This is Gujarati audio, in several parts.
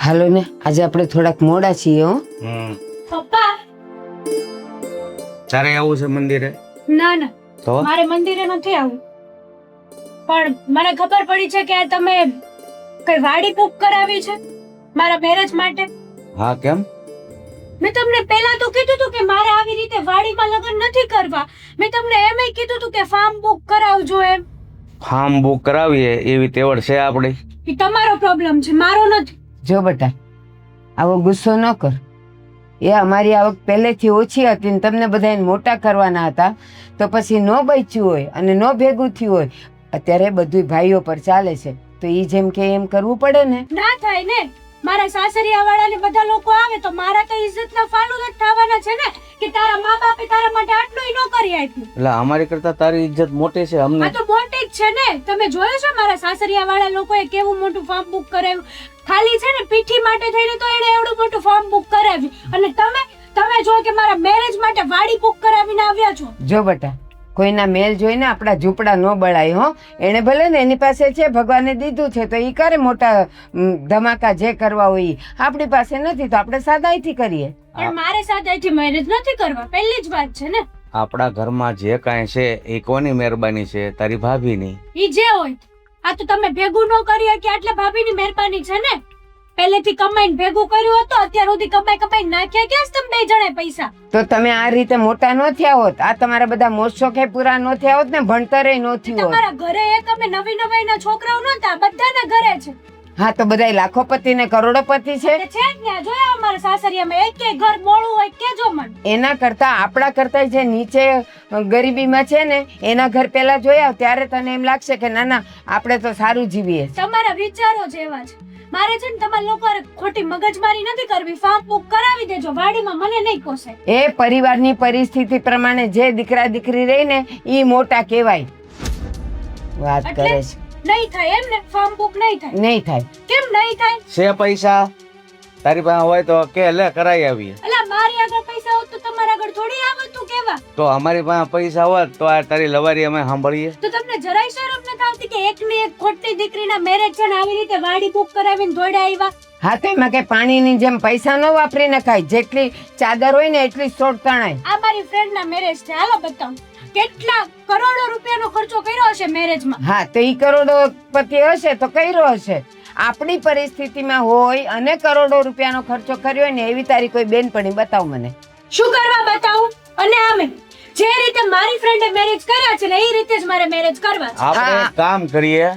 હાલો ને આજે આપણે થોડાક મોડા છીએ હો. પપ્પા તારે આવું છે મંદિરે? ના ના તો મારે મંદિરે નથી આવવું, પણ મને ખબર પડી છે કે તમે કઈ વાડી બુક કરાવી છે મારા મેરેજ માટે. હા, કેમ? મેં તમને પહેલા તો કીધું હતું કે મારે આવી રીતે વાડીમાં લગ્ન નથી કરવા. મેં તમને એમય કીધું હતું કે ફાર્મ બુક કરાવજો એમ. ફાર્મ બુક કરાવીએ એવી તેવડ છે આપણી? એ તમારો પ્રોબ્લેમ છે, મારો નથી. જો બેટા આવો ગુસ્સો ન કર. એ અમારી આવક પહેલેથી ઓછી હતી ને તમને બધાને મોટા કરવાના હતા, તો પછી ન બચ્યું હોય અને ન ભેગું થયું હોય. અત્યારે બધું ભાઈઓ પર ચાલે છે તો ઈ જેમ કે એમ કરવું પડે ને. ના થાય ને, મારા સાસરિયા વાળા ને બધા લોકો આવે તો મારા તો ઇજ્જતના ફાલુદા થવાના છે ને કે તારા મા બાપે તારા માટે આટલું ન કરી આપ્યું. એટલે અમારી કરતા તારી ઇજ્જત મોટી છે અમને. આ તો મોટી જ છે ને. તમે જોયો છો મારા સાસરિયા વાળા લોકોએ કેવું મોટું ફોર્મ બુક કરાવ્યું? ખાલી છે ને પીઠી માટે થઈને તો એણે એવડું મોટું ફોર્મ બુક કરાવ્યું, અને તમે જો કે મારા મેરેજ માટે વાડી બુક કરાવીને આવ્યા છો. જો બેટા કોઈના મેલ જોઈને આપણા ઝૂંપડા ન બળાય હો. એને ભલે ને એની પાસે છે, ભગવાને દીધું છે તો ઈ કરે મોટા ધમાકા જે કરવા હોય. આપણી પાસે નથી તો આપણે સાદાઈથી કરીએ. પણ મારે સાદાઈથી મેરેજ નથી કરવા, પહેલી જ વાત છે ને. આપણા ઘરમાં જે કાંઈ છે એ કોની મહેરબાની છે? તારી ભાભીની. ઈ જે હોય, આ તો તમે ભેગું ન કરી કે એટલે ભાભીની મહેરબાની છે ને. પહેલેથી કમાઈને ભેગું કર્યું હતું, અત્યાર સુધી કમાઈ નાખ્યા ક્યાં તમે બે જણે પૈસા? તો તમે આ રીતે મોટા ન થયા હોત, આ તમારા બધા મોજશોખે પૂરા ન થયા હોત ને, ભણતરે ન થયું હોત. તમારા ઘરે એક અમે નવી છોકરાઓ નહોતા, બધાના ઘરે છે. હા તો બધાય લાખોપતિ ને કરોડોપતિ છે. છે જ ને. જોયા અમારા સાસરિયામાં એક ઘર મોળું હોય કેજો મને. એના કરતા આપણા કરતા જે નીચે ગરીબીમાં છે ને એના ઘર પેલા જોયા ત્યારે તને એમ લાગશે કે ના ના આપણે તો સારું જીવીએ. તમારા વિચારો જ એવા છે. મારે છે ને તમારા લોકો ખોટી મગજમારી નથી કરવી. ફાર્મ બુક કરાવી દેજો, વાડીમાં મને નહીં પોસે. એ પરિવારની પરિસ્થિતિ પ્રમાણે જે દીકરા દીકરી રહી ને ઈ મોટા કહેવાય. વાત કરે છે. નહીં થાય એમ ને? ફાર્મ બુક નહીં થાય? નહીં થાય. કેમ નહીં થાય? છે પૈસા તારી પાસે હોય તો કે લે કરાવી આવીએ. અલા મારી આગળ પૈસા હોત તો તમારા આગળ થોડી આવતું કેવા? તો અમારી પાસે પૈસા હોત તો આ તારી લવારી અમે સાંભળીએ. તો તમને જરાય શરમ નથી આવતી કે એકની એક ખોટી દીકરીના મેરેજ છે ને આવી રીતે વાડી બુક કરાવીને દોડ્યા આવ્યા? હા તો એમાં કઈ પાણીની જેમ પૈસા ન વાપરી નખાય. જેટલી ચાદર હોય ને એટલી સોટ તણાય. આ મારી ફ્રેન્ડના મેરેજ છે, હાલો બતાવું. કેટલા કરોડો રૂપિયાનો ખર્ચો કર્યો હશે મેરેજમાં. હા તો ઈ કરોડોપતિ હશે તો કર્યો હશે. આપણી પરિસ્થિતિમાં હોય અને કરોડો રૂપિયાનો ખર્ચો કર્યો હોય ને એવી તારી કોઈ બેનપણી બતાવ મને. શું કરવા બતાવું? અને આમે જે રીતે મારી ફ્રેન્ડે મેરેજ કર્યા છે ને એ રીતે જ મારે મેરેજ કરવા છે. આપણે એક કામ કરીએ,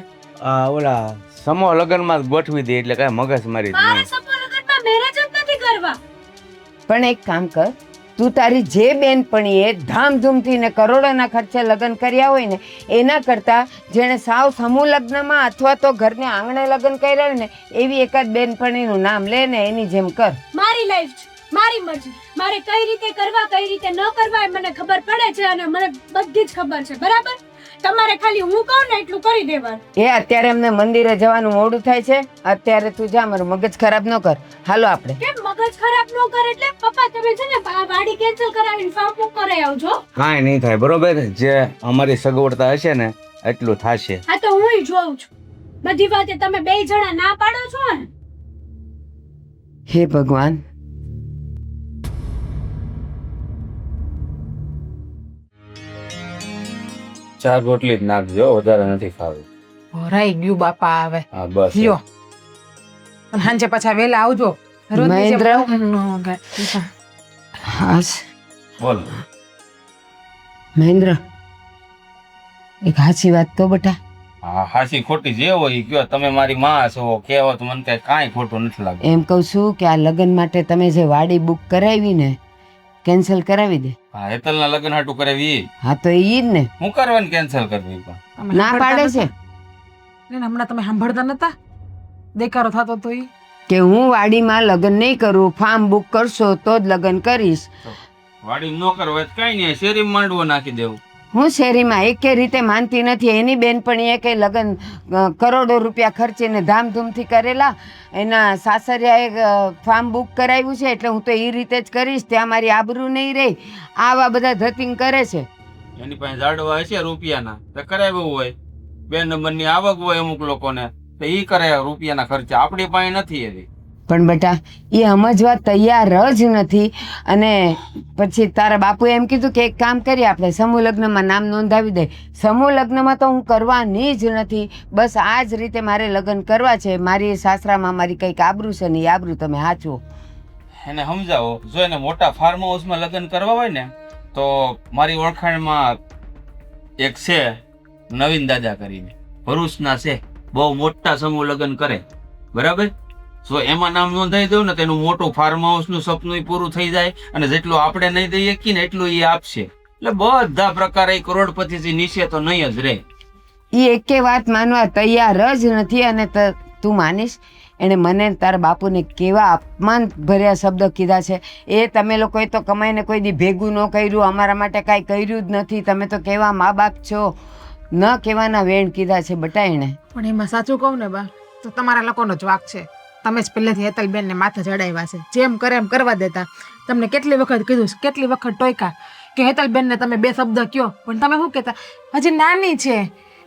ઓલા સમૂહ લગ્નમાં ગોઠવી દઈએ એટલે કઈ મગજ મારી મારે સમૂહ લગ્નમાં મેરેજ જ નથી કરવા. પણ એક કામ કર, તું તારી જે બેનપણીએ ધામધૂમથી ને કરોડોના ખર્ચે લગ્ન કર્યા હોય ને એના કરતા જેણે સાવ સમૂહ લગ્નમાં અથવા તો ઘરને આંગણે લગ્ન કર્યા હોય ને એવી એકાદ બેનપણીનું નામ લે ને એની જેમ કર. મારી લાઈફ છે, મારી મરજી. મારે કઈ રીતે કરવા કઈ રીતે ન કરવા એ મને ખબર પડે છે અને મને બધી જ ખબર છે, બરાબર? તમારે ખાલી હું કહું ને એટલું કરી દેવાનું. એ અત્યારે અમને મંદિરે જવાનું મોડું થાય છે, અત્યારે તું જા, મારું મગજ ખરાબ ન કર. હાલો આપણે. કેમ મગજ ખરાબ ન કરે? એટલે પપ્પા તમે છે ને વાડી કેન્સલ કરાવીને ફોર્મ બુક કરાવી આવજો. કાંઈ નહીં થાય, બરોબર? જે અમારી સગવડતા હશે ને એટલું થશે. હા તો હું જોઉં છું. બધી વાતે તમે બે જણા ના પાડો છો ને. હે ભગવાન, ચાર રોટલી જ નાખજો, વધારે નથી ખાવું. ભરાઈ ગયું બાપા. આવે હા બસ. લ્યો, અને સાંજે પાછા વેલા આવજો. મહેન્દ્ર. હાસ બોલ. મહેન્દ્ર, એક હાચી વાત તો બેટા. હા, હાસી ખોટી જે હોય ઈ કયો. તમે મારી માં છો, કેવો તો મને કાંઈ ખોટું નથી લાગતું. એમ કહું છું કે આ લગ્ન માટે તમે જે વાડી બુક કરાવી ને કેન્સલ કરાવી દે. હા, હેતલના લગ્ન હાટું કરાવી ઈ. હા તો ઈ જ ને. હું કરવાની કેન્સલ કરવી પણ? ના પાડે છે હમણાં તમે સાંભળતા નતા? દેખારો થતો તો ઈ કે હું વાડીમાં લગ્ન નહીં કરું, ફાર્મ બુક કરશો તો જ લગ્ન કરીશ. વાડી ન કરવા કઈ નહીં, શેરી માંડવો નાખી દેવું. હું શેરીમાં એકે રીતે માનતી નથી. એની બેનપણીએ કે લગ્ન કરોડો રૂપિયા ખર્ચીને ધામધૂમથી કરેલા, એના સાસરિયાએ ફાર્મ બુક કરાવ્યું છે એટલે હું તો એ રીતે જ કરીશ. ત્યાં મારી આબરૂ નહીં રહી. આવા બધા ધતિંગ કરે છે. એની પાસે જાડવા હશે રૂપિયાના તો કરાવ્યું હોય. 2 નંબરની આવક હોય અમુક લોકોને તો ઈ કરે રૂપિયાના ખર્ચા. આપણી પાસે નથી એવી. પણ બેટા એ સમજવા તૈયાર જ નથી. અને પછી તારા બાપુએ એમ કીધું કે એક કામ કરીએ આપણે સમૂહ લગ્નમાં નામ નોંધાવી દે. સમૂહ લગ્નમાં તો હું કરવાની જ નથી. બસ આ જ રીતે મારે લગ્ન કરવા છે. મારી સાસરામાં મારી કંઈક આબરૂ છે ને એ આબરૂ તમે સાચવો. એને સમજાવો. જો એને મોટા ફાર્મ હાઉસમાં લગ્ન કરવા હોય ને તો મારી ઓળખાણમાં એક છે નવીન દાદા કરીને, ભરૂચના છે, બહુ મોટા સમૂહ લગ્ન કરે, બરાબર. જો એમાં નામ નોંધાઈ દઉં ને તેનું મોટું ફાર્મ હાઉસ નું સપનું પૂરું થઈ જાય, અને જેટલું આપણે નહીં દઈએ શકીએ ને એટલું એ આપશે. એટલે બધા પ્રકારે કરોડપતિથી નીચે તો નહીં જ રહે. એ એકે વાત માનવા તૈયાર જ નથી. અને તું માનીશ એણે મને તારા બાપુને કેવા અપમાન ભર્યા શબ્દો કીધા છે. એ તમે લોકોએ તો કમાઈને કોઈ દી ભેગું ન કર્યું, અમારા માટે કાંઈ કર્યું જ નથી, તમે તો કેવા મા બાપ છો, ન કહેવાના વેણ કીધા છે બટા એણે. પણ એમાં સાચું કહું ને બા, તો તમારા લોકોનો જ વાંક છે. તમે જ પહેલેથી હેતલબેનને માથે ચડાવ્યા છે. જેમ કરે એમ કરવા દેતા. તમને કેટલી વખત કીધું, કેટલી વખત ટોયકા કે હેતલબેનને તમે 2 શબ્દ કયો, પણ તમે શું કહેતા, હજી નાની છે,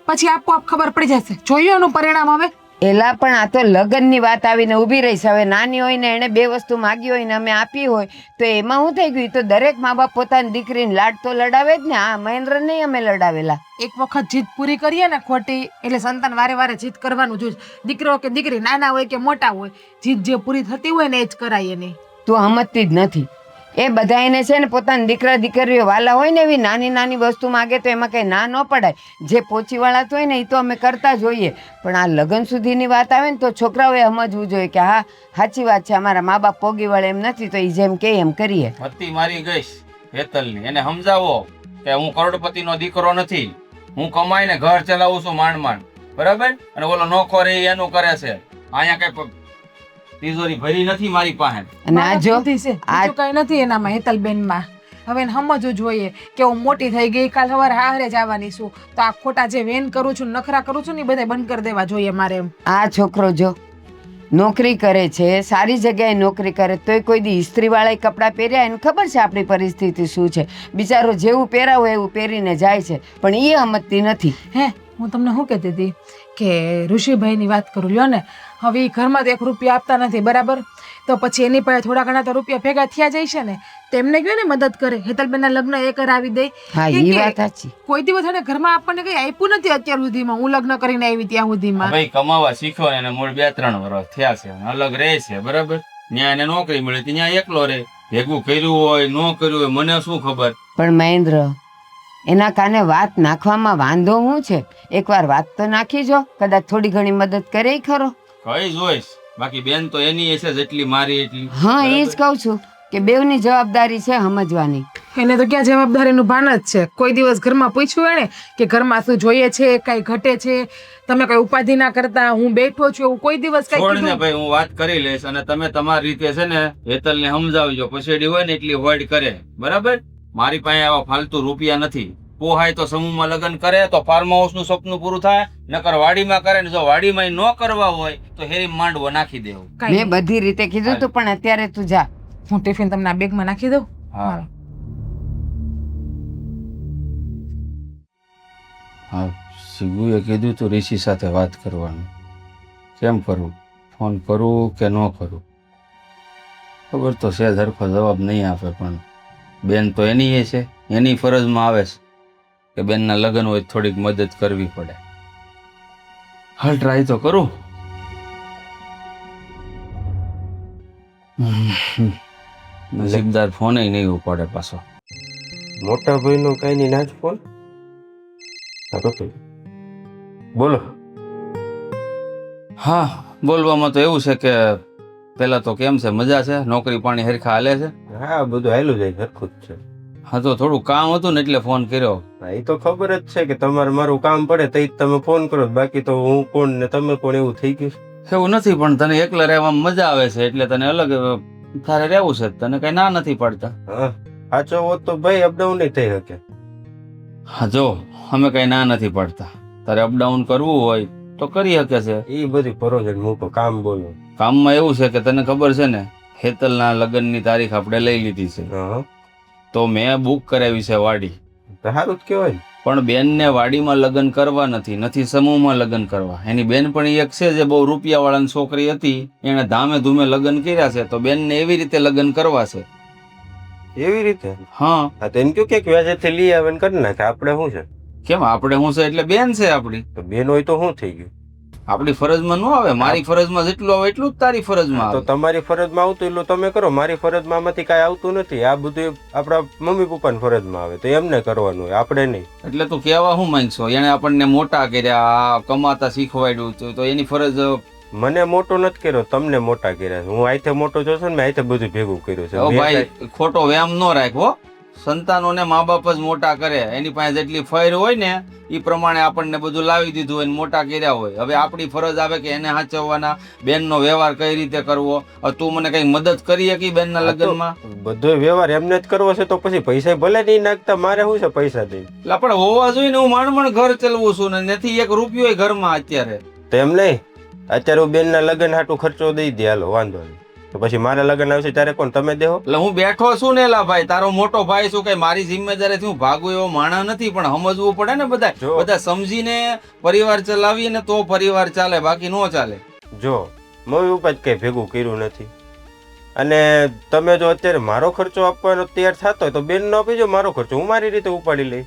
પછી આપોઆપ ખબર પડી જશે. જોયું એનું પરિણામ હવે. એલા પણ આ તો લગ્નની વાત આવીને ઊભી રહીશ. હવે નાની હોય ને એણે 2 વસ્તુ માગી હોય ને અમે આપી હોય તો એમાં શું થઈ ગયું? તો દરેક મા બાપ પોતાની દીકરીને લાડ તો લડાવે જ ને. હા, મહેન્દ્ર નહીં અમે લડાવેલા. એક વખત જીત પૂરી કરીએ ને ખોટી, એટલે સંતાન વારે વારે જીત કરવાનું જોઈએ. દીકરો કે દીકરી નાના હોય કે મોટા હોય, જીત જે પૂરી થતી હોય ને એ જ કરાય એની. તું સમજતી જ નથી. એ બધા એને છે ને પોતાની દીકરા દીકરીઓ વાલા હોય ને એવી નાની નાની વસ્તુ માગે તો એમાં કંઈ ના ન પડાય. જે પોચીવાળા હોય ને એ તો અમે કરતા જોઈએ. પણ આ લગ્ન સુધીની વાત આવે ને તો છોકરાઓએ સમજવું જોઈએ કે હા સાચી વાત છે, અમારા મા બાપ પોગી વળે એમ નથી તો એ જેમ કે એમ કરીએ. હતી મારી ગઈશ હેતલની, એને સમજાવો કે હું કરોડપતિનો દીકરો નથી, હું કમાઈને ઘર ચલાવું છું માંડ માંડ, બરાબર. અને ઓલો નોખો રે એનું કરે છે. અહીંયા કઈ તિજોરી ભરી નથી મારી પાસે. અને આ જો બીજું કઈ નથી એનામાં હેતલબેનમાં. હવે એને સમજવું જોઈએ કે હું મોટી થઈ ગઈ, કાલ સવારે હારે જવાની છું, તો આ ખોટા જે વેન કરું છું, નખરા કરું છું ને એ બધા બંધ કરી દેવા જોઈએ મારે એમ. આ છોકરો જો નોકરી કરે છે, સારી જગ્યાએ નોકરી કરે તોય કોઈ દી ઇસ્ત્રીવાળા કપડાં પહેર્યા, એને ખબર છે આપણી પરિસ્થિતિ શું છે. બિચારો જેવું પહેરાવું એવું પહેરીને જાય છે, પણ એ સમજતી નથી. હે હું તમને શું કહેતી હતી કે ઋષિભાઈની વાત કરું લ્યો ને, હવે એ ઘરમાં તો 1 રૂપિયા આપતા નથી, બરાબર. તો પછી એની પાસે થોડા ઘણા તો રૂપિયા ભેગા થયા જાય છે ને, તેમને ગયો ને મદદ કરે. હેતલબેનના લગ્ન એ કરાવી દે. હા, કે એ વાત સાચી. કોઈ દિવસ એને ઘરમાં આપણને કઈ આપ્યું નથી અત્યાર સુધીમાં. હું લગ્ન કરીને આવી ત્યાં સુધીમાં. ભાઈ કમાવા શીખ્યો ને એને મૂળ 2-3 વર્ષ થયા છે, અલગ રહે છે, બરાબર. ત્યાં એને નોકરી મળી ત્યાં એકલો રહે. ભેગું કર્યું હોય ન કર્યું હોય મને શું ખબર. પણ મહેન્દ્ર એના કાને વાત નાખવામાં વાંધો શું છે? એકવાર વાત તો નાખી જો, કદાચ થોડી ઘણી મદદ કરે ખરો. કઈ જોઈશ, બાકી બેન તો એની હશે જેટલી મારી એટલી. હા, એ જ કહું છું કે બેવની જવાબદારી છે સમજવાની. એને તો ક્યાં જવાબદારીનું ભાન જ છે. કોઈ દિવસ ઘરમાં પૂછ્યું એને કે ઘરમાં શું જોઈએ છે, કઈ ઘટે છે, તમે કઈ ઉપાધિ ના કરતા, હું બેઠો છું, એવું કોઈ દિવસ કઈ છોડ ને ભાઈ, હું વાત કરી લઈશ અને તમે તમારી રીતે છે ને હેતલને સમજાવજો. પછેડી હોય ને એટલી હોડ કરે, બરાબર. મારી પાસે આવા ફાલતુ રૂપિયા નથી. પોહાય તો સમૂહમાં લગ્ન કરે તો ફાર્મ હાઉસ નું સપનું પૂરું થાય, નકર વાડીમાં કરે ને જો વાડીમાં ન કરવા હોય તો હેરી માંડવો નાખી દેવું. મેં બધી રીતે કીધું તું પણ અત્યારે તું જા. હું ટિફિન તમને આ બેગમાં નાખી દઉં. હા હા, શિવુએ કીધું તું ઋષિ સાથે વાત કરવાનું. કેમ કરું, ફોન કરું કે ન કરું? ખબર તો છે સરખો જવાબ નહીં આપે, પણ બેન તો એની એ છે, એની ફરજમાં આવે છે કે બેનના લગ્ન હોય થોડીક મદદ કરવી પડે. હાલ ટ્રાય તો કરું. નસીબદાર ફોન નહીં ઉપાડે પાછો. મોટા ભાઈનો કઈ નહીં નાચ ફોન. બોલો. હા, બોલવામાં તો એવું છે કે પેલા તો કેમ છે, મજા છે, નોકરી પાણી હરખા હાલે છે? હા, બધું હાલું જાય, સરખું જ છે. હા, તો થોડું કામ હતું ને એટલે ફોન કર્યો. એ તો ખબર જ છે કે તમારે મારું કામ પડે તો તમે ફોન કરો, બાકી તો હું કોણ ને તમે કોણ એવું થઈ ગયું. એવું નથી, પણ તને એકલા રહેવામાં મજા આવે છે એટલે તને અલગ તારે રહેવું છે, તને કઈ ના નથી પડતા. હા, સાચો હોત તો ભાઈ અપડાઉન નહીં થઈ શકે. હા, જો અમે કઈ ના નથી પડતા. તારે અપડાઉન કરવું હોય તો કરી શકે છે. એ બધી પરોજન મૂકો, કામ બોલો. કામમાં એવું છે કે તને ખબર છે ને હેતલના લગ્નની તારીખ આપણે લઈ લીધી છે, હા, તો મેં બુક કરાવી છે વાડી. તો સારું જ કહેવાય. પણ બેનને વાડીમાં લગ્ન કરવા નથી સમૂહમાં લગ્ન કરવા. એની બેન પણ એક છે જે બહુ રૂપિયાવાળાની છોકરી હતી, એણે ધામે ધૂમે લગ્ન કર્યા છે, તો બેનને એવી રીતે લગ્ન કરવા છે. એવી રીતે? હા. હા તો એને કયો કે વ્યાજેથી લઈ આવે ને કરી નાખે, આપણે શું છે? કેમ આપણે શું છે એટલે બેન છે આપણી. તો બેન હોય તો શું થઈ ગયું? આપણી ફરજમાં ન આવે. મારી ફરજમાં જેટલું આવે એટલું જ તારી ફરજમાં તો આવે. તમારી ફરજમાં આવતું એટલું તમે કરો, મારી ફરજમાં આમાંથી કાંઈ આવતું નથી. આ બધું આપણા મમ્મી પપ્પાની ફરજમાં આવે તો એમને કરવાનું હોય, આપણે નહીં. એટલે તું કહેવા શું માંગશો? એને આપણને મોટા કર્યા, કમાતા શીખવાડ્યું, તો એની ફરજ. મને મોટો નથી કર્યો, તમને મોટા કર્યા છે. હું આઈથે મોટો જોશો ને, મેં આઈથે બધું ભેગું કર્યું છે. ઓ મેં ભાઈ, કાંઈ- ખોટો વ્યામ ન રાખવો. સંતાનોને મા બાપ જ મોટા કરે. એની પાસે જેટલી ફૈર હોય ને એ પ્રમાણે આપણને બધું લાવી દીધું હોય ને મોટા કર્યા હોય. હવે આપણી ફરજ આવે કે એને સાચવવાના, બેનનો વ્યવહાર કઈ રીતે કરવો. હવે તું મને કઈ મદદ કરી શકી બેનના લગ્નમાં? બધો વ્યવહાર એમને જ કરવો છે તો પછી પૈસા ભલે નહીં નાખતા, મારે શું છે પૈસા દઈ? એટલે પણ હોવા જોઈએ ને. હું માંડ ઘર ચલવું છું ને નથી એક રૂપિયો ઘરમાં અત્યારે. તો એમ નહીં, અત્યારે હું બેનના લગ્ન હાટું ખર્ચો દઈ દે, હાલો વાંધો નહીં. તો પછી મારા લગ્ન આવશે ત્યારે કોણ, તમે દેહો? એટલે હું બેઠો છું ને એલા ભાઈ, તારો મોટો ભાઈ છું, કઈ મારી જિમ્મેદારીથી હું ભાગું એવો માણસ નથી. પણ સમજવું પડે ને બધા. જો. બધા સમજીને પરિવાર ચલાવીએ ને તો પરિવાર ચાલે, બાકી નો ચાલે. જો મમ્મી પપ્પા જ કઈ ભેગું કર્યું નથી, અને તમે જો અત્યારે મારો ખર્ચો આપવાનો તૈયાર થતો હોય તો બેન નો આપીજો, મારો ખર્ચો હું મારી રીતે ઉપાડી લઈ.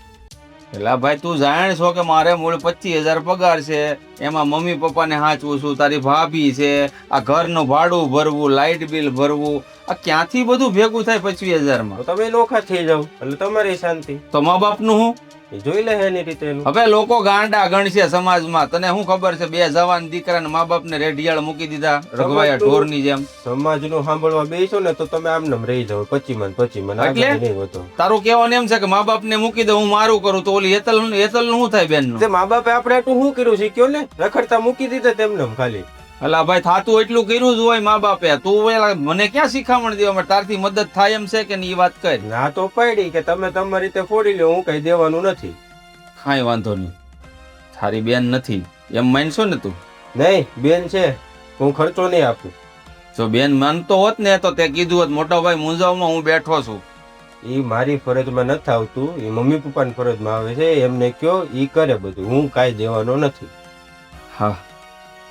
એટલે ભાઈ તું જાણ છો કે મારે મૂળ 25,000 પગાર છે, એમાં મમ્મી પપ્પાને હાચવું છું, તારી ભાભી છે, આ ઘરનું ભાડું ભરવું, લાઇટ બિલ ભરવું, આ ક્યાંથી બધું ભેગું થાય 25,000 તો તમે નોખા થઈ જાવ એટલે તમારી શાંતિ. તો મા બાપનું હું? એ જોઈ લે એની રીતે એનું. હવે લોકો ગાંડા ગણશે સમાજમાં. તને શું ખબર છે? બે જવાન દીકરાને મા બાપને રેઢિયાળ મૂકી દીધા રઘવાયા ઢોરની જેમ. સમાજનું સાંભળવા બેસો ને તો તમે આમ નામ રહી જાવ, 25 આગળ નહીં વધો. તારું કહેવાનું એમ છે કે મા બાપને મૂકી દે, હું મારું કરું, તો ઓલી હેતલ શું થાય બેનનું? તે મા બાપે આપણે આટલું શું કર્યું શીખ્યો ને, રખડતા મૂકી દીધા તેમને ખાલી. અલા ભાઈ, થાતું એટલું કર્યું જ હોય મા બાપે. તું મને ક્યાં શીખામણ દેવા? તારથી મદદ થાય એમ છે કે નહીં? વાત કર. ના તો પડી કે તમે તમારી રીતે ફોડી લો, હું કઈ દેવાનું નથી. કાંઈ વાંધો નહીં, તારી બેન નથી એમ માનશો ને તું? નહીં, બેન છે, હું ખર્ચો નહીં આપું. જો બેન માનતો હોત ને તો તે કીધું હોત, મોટા ભાઈ મૂંઝાવમાં હું બેઠો છું. એ મારી ફરજમાં નથી આવતું, એ મમ્મી પપ્પાની ફરજમાં આવે છે. એમને કયો ઈ કરે બધું, હું કાંઈ દેવાનો નથી. હા,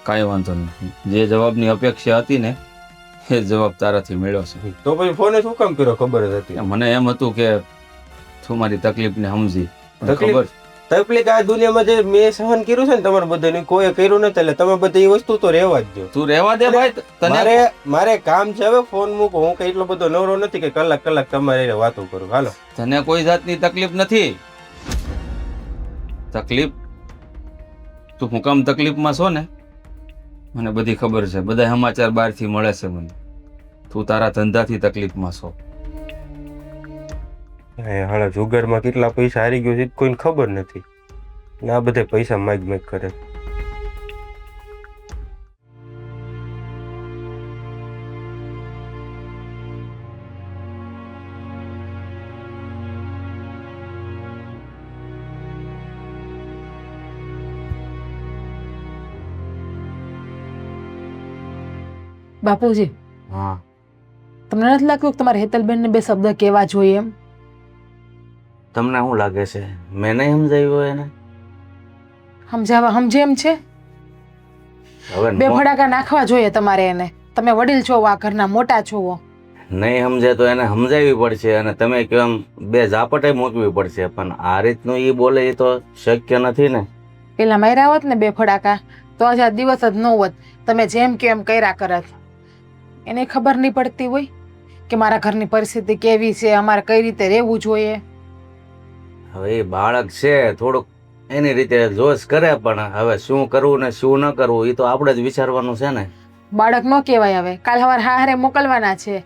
કાંઈ વાંધો નહીં. જે જવાબની અપેક્ષા હતી ને એ જવાબ તારાથી મળ્યો છે. તો પછી ફોન શું કામ કર્યો? ખબર જ હતી. મને એમ હતું કે તું મારી તકલીફને સમજી. પણ તકલીફ? ખબર તકલીફ આ દુનિયામાં જે મેં સહન કર્યું છે ને તમારે બધાને, કોઈ કર્યું નથી. એટલે તમે બધા એ વસ્તુ તો રહેવા જ જો. તું રહેવા દે ભાઈ. તને મારે કામ છે, હવે ફોન મૂકો. હું કઈ એટલો બધો નવરો નથી કે કલાક તમારે વાતો કરું. હાલો. તને કોઈ જાતની તકલીફ નથી. તકલીફ તું હું કામ તકલીફમાં છો ને મને બધી ખબર છે. બધા સમાચાર બહારથી મળે છે મને. તું તારા ધંધાથી તકલીફમાં છો. હાલા જુગારમાં કેટલા પૈસા હારી ગયો છે કોઈને ખબર નથી, ને આ બધા પૈસા માગ કરે. બાપુજી, હા, તમને નથી લાગતું કે તમારે હેતલબેનને બે શબ્દ કહેવા જોઈએ એમ? તમને શું લાગે છે મેં નહીં સમજાવ્યું એને? સમજે એમ છે? હવે બે ફડાકા નાખવા જોઈએ તમારે એને. તમે વડીલ છો, આ ઘરના મોટા છો. નહીં સમજે તો એને સમજાવવી પડશે, અને તમે કહો એમ બે ઝાપટે મૂકવી પડશે. પણ આ રીતનું એ બોલે એ તો શક્ય નથી ને. પેલા માર્યા હોત ને બે ફડાકા તો આજે આ દિવસ જ ન હોત. તમે જેમ કે એમ કર્યા કરત. એને ખબર નહીં પડતી હોય કે મારા ઘરની પરિસ્થિતિ કેવી છે, અમારે કઈ રીતે રહેવું જોઈએ. હવે એ બાળક છે, થોડુંક એની રીતે જોશ કરે, પણ હવે શું કરવું ને શું ન કરવું એ તો આપણે જ વિચારવાનું છે ને. બાળક ન કહેવાય. હવે કાલ સવાર હારે મોકલવાના છે.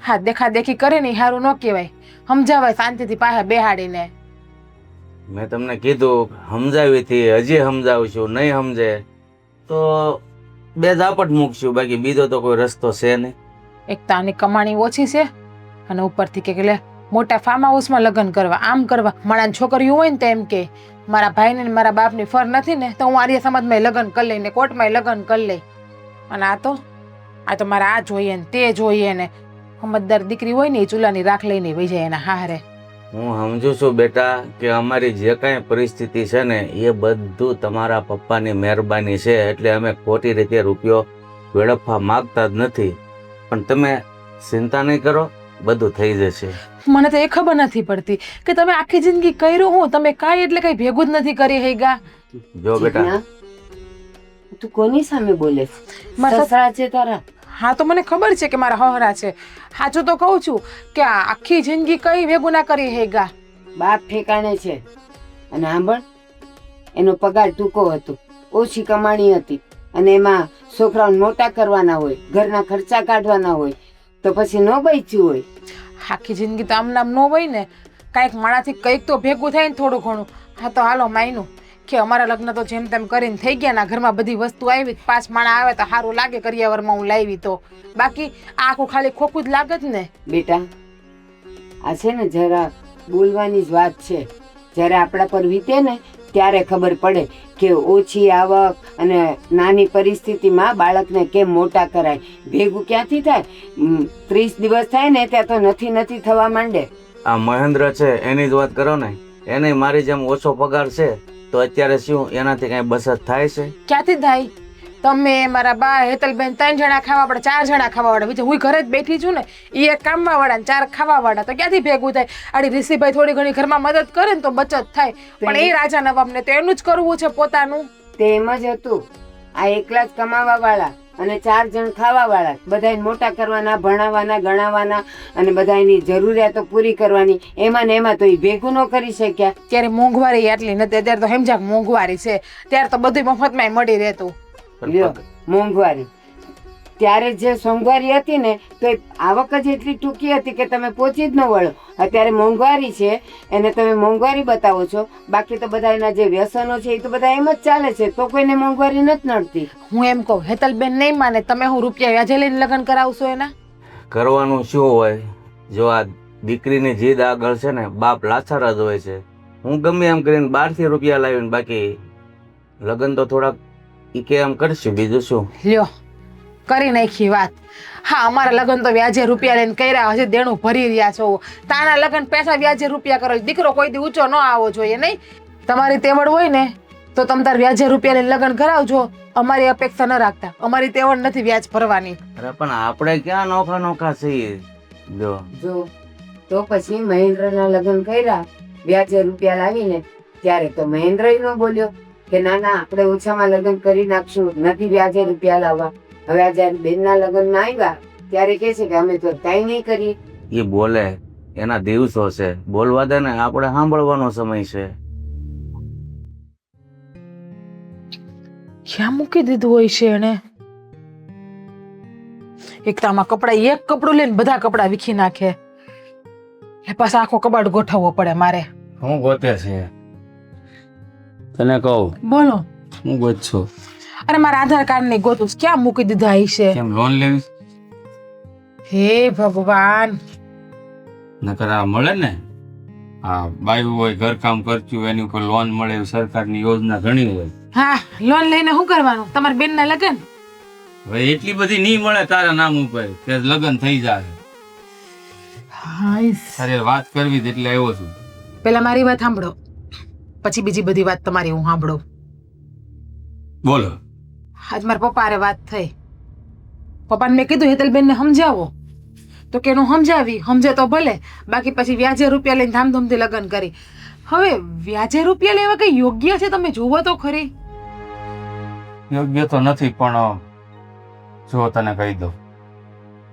હા, દેખાદેખી કરે ને હારું ન કહેવાય. સમજાવાય શાંતિથી પાછા બેહાડીને. મેં તમને કીધું સમજાવી હતી, હજી સમજાવું છું. નહીં સમજે તો બે ઝાપટ મૂકશું, બાકી બીજો તો કોઈ રસ્તો છે નહીં. એક તો આની કમાણી ઓછી છે, અને ઉપરથી કે લે મોટા ફાર્મ હાઉસમાં લગ્ન કરવા, આમ કરવા. મારા છોકરીઓ હોય ને તો એમ કે મારા ભાઈને ને મારા બાપની ફર નથી ને તો હું આર્ય સમાજમાં લગ્ન કરી લઈ ને કોર્ટમાં લગ્ન કરી લઈ. અને આ તો મારે આ જોઈએ ને તે જોઈએ ને. સમજદાર દીકરી હોય ને એ ચૂલાની રાખ લઈને વહી જાય એના હારે. હું સમજુ છું બેટા કે અમારી જે કાંઈ પરિસ્થિતિ છે ને એ બધું તમારા પપ્પાની મહેરબાની છે, એટલે અમે ખોટી રીતે રૂપિયો વેડફવા માગતા જ નથી. પણ તમે ચિંતા નહીં કરો, બધું થઈ જશે. મને તો એ ખબર નથી પડતી કે તમે આખી જિંદગી કર્યું હું, તમે કાંઈ એટલે કઈ ભેગું જ નથી કરી હેગા. જો બેટા, જીજ્ઞા, તું કોની સામે બોલે છે? મારા સસરા છે તારા? હા તો મને ખબર છે કે મારા હહરા છે. સાચું તો કહું છું કે આ આખી જિંદગી કઈ ભેગું ના કરી હેગા. બાપ ઠેકાણે છે. અને સાંભળ, એનો પગાર ટૂંકો હતો, ઓછી કમાણી હતી, અને એમાં છોકરાઓને મોટા કરવાના હોય, ઘરના ખર્ચા કાઢવાના હોય, તો પછી ન બચ્યું હોય. આખી જિંદગી તો આમ નામ ન હોય ને, કાંઈક માણાથી કંઈક તો ભેગું થાય ને થોડું ઘણું. હા તો હાલો માયનું કે અમારા લગ્ન તો જેમ તેમ કરીને થઈ ગયા ના, ઘરમાં બધી વસ્તુ આવી, 5 માણા આવે તો સારું લાગે, કરિયાવરમાં હું લાવી તો. બાકી આ આખું ખાલી ખોખું જ લાગે જ ને. બેટા, આ છે ને જરા બોલવાની જ વાત છે. જ્યારે આપણા પર વીતે ને ત્યારે ખબર પડે કે ઓછી આવક અને નાની પરિસ્થિતિમાં બાળકને કેમ મોટા કરાય. ભેગું ક્યાંથી થાય? 30 દિવસ થાય ને ત્યાં તો નથી થવા માંડે. આ મહેન્દ્ર છે એની જ વાત કરો ને, એને મારી જેમ ઓછો પગાર છે તો અત્યારે શું એનાથી કાંઈ બચત થાય છે? ક્યાંથી થાય? તમે, મારા બા, હેતલબેન 3 જણા ખાવા વાળા, 4 જણા ખાવા વાળા, બીજું હું ઘરે જ બેઠી છું ને, એ એક કામવા વાળા ને 4 ખાવા વાળા, તો ક્યાંથી ભેગું થાય? આડી ઋષિભાઈ થોડી ઘણી ઘરમાં મદદ કરે ને તો બચત થાય, પણ એ રાજા નવાબને તો એનું જ કરવું છે પોતાનું. તે એમ જ હતું. આ એકલા જ કમાવા વાળા અને 4 જણ ખાવા વાળા, બધાને મોટા કરવાના, ભણાવવાના, ગણાવવાના અને બધાની જરૂરિયાતો પૂરી કરવાની, એમાં ને એમાં તો એ ભેગું ન કરી શક્યા. ત્યારે મોંઘવારી એટલી નથી, અત્યારે તો સમજાક મોંઘવારી છે, ત્યારે તો બધું મફતમાં મળી રહેતું. લ્યો, મોંઘવારી ત્યારે જે સોંઘવારી હતી ને તો એ આવક જ એટલી ટૂંકી હતી કે તમે પહોંચી જ ન વળો. અત્યારે મોંઘવારી છે એને તમે મોંઘવારી બતાવો છો, બાકી તો બધા એના જે વ્યસનો છે એ તો બધા એમ જ ચાલે છે, તો કોઈને મોંઘવારી નથી નડતી. હું એમ કહું, હેતલબેન નહીં માને, તમે હું રૂપિયા વ્યાજે લઈને લગ્ન કરાવશો એના? કરવાનું શું હોય? જો આ દીકરીની જીદ આગળ છે ને બાપ લાચાર જ હોય છે. હું ગમે એમ કરીને 12થી રૂપિયા લાવીને બાકી લગ્ન તો થોડાક ઈ કે એમ કરશું, બીજું શું. લ્યો, કરી નાખી વાત. હા, અમારા લગ્ન તો વ્યાજે રૂપિયા લઈને કર્યા, હજી દેણું ભરી રહ્યા છો. તાના લગ્ન પૈસા વ્યાજે રૂપિયા કરો, દીકરો કોઈ દી ઊંચો ન આવો જોઈએ. નહીં, તમારી તેવડ હોય ને તો તમે તાર વ્યાજે રૂપિયા લઈને લગ્ન કરાવજો, અમારી અપેક્ષા ન રાખતા. અમારી તેવડ નથી વ્યાજ ભરવાની. અરે પણ આપણે ક્યાં નોખા છીએ? જો તો પછી મહેન્દ્રના લગ્ન કર્યા વ્યાજે રૂપિયા લાવીને, ત્યારે તો મહેન્દ્ર ન બોલ્યો કે ના ના આપણે ઓછામાં લગ્ન કરી નાખશું, નથી વ્યાજે રૂપિયા લાવવા. હવે આ જયારે બેનના લગ્ન આવ્યા ત્યારે કે છે કે અમે તો કઈ નહીં કરીએ. એ બોલે, એના દિવસો છે, બોલવા દે ને, આપણે સાંભળવાનો સમય છે. ક્યાં મૂકી દીધું હોય છે એને? એક તો આમાં કપડા, એક કપડું લઈને બધા કપડા વીખી નાખે, એ પાછો આખો કબાટ ગોઠવવો પડે મારે. હું ગોતે છે તને કહું? બોલો. હું ગોત છું. અરે મારા આધાર કાર્ડ ને ગોતું, ક્યાં મૂકી દીધા હશે? કેમ લોન લેવી? હે ભગવાન, નકર આ મળે ને, આ બાયું હોય ઘરકામ કરતી હોય એની ઉપર લોન મળે એવી સરકારની યોજના ઘણી હોય. હા, લોન લઈને શું કરવાનું? તમારા બેન ના લગન? હવે એટલી બધી નહીં મળે તારા નામ ઉપર કે લગ્ન થઈ જાય. તારે વાત કરવી એટલે આવ્યો છું. પેલા મારી વાત સાંભળો, પછી બીજી બધી વાત તમારી હું સાંભળું. બોલો. આજ મારા પપ્પા હારે વાત થઈ. પપ્પાને મેં કીધું હેતલબેન ને સમજાવો, તો કે એનું સમજે તો ભલે, બાકી પછી વ્યાજે રૂપિયા લઈને ધામધૂમથી લગ્ન કરી. હવે વ્યાજે રૂપિયા લેવા કઈ યોગ્ય છે? તમે જોવો તો ખરી. યોગ્ય તો નથી, પણ જો તને કહી દઉં,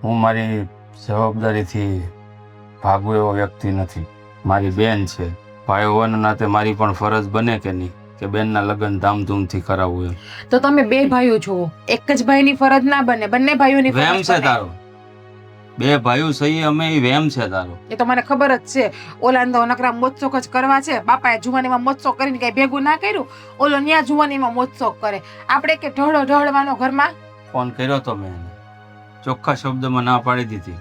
હું મારી જવાબદારીથી ભાગું એવો વ્યક્તિ નથી. મારી બેન છે, ભાઈ હોવાના નાતે મારી પણ ફરજ બને કે નહીં કે બેનના લગ્ન ધામધૂમથી કરાવવું એમ. તો તમે 2 ભાઈઓ છો, એક જ ભાઈની ફરજ ના બને, બંને ભાઈઓની વેમ ફરજ છે બને. તારો. 2 ભાઈઓ સહી અમે, એ વેમ છે તારો. એ તો મને ખબર જ છે. ઓલાને તો નકરા મોજશોખ જ કરવા છે. બાપાએ જુવાનીમાં મોજશોખ કરીને કઈ ભેગું ના કર્યું, ઓલો ન્યા જુવાનીમાં મોજશોખ કરે. આપણે કે ઢળવાનો ઘરમાં. ફોન કર્યો તો મેં એને, ચોખ્ખા શબ્દમાં ના પાડી દીધી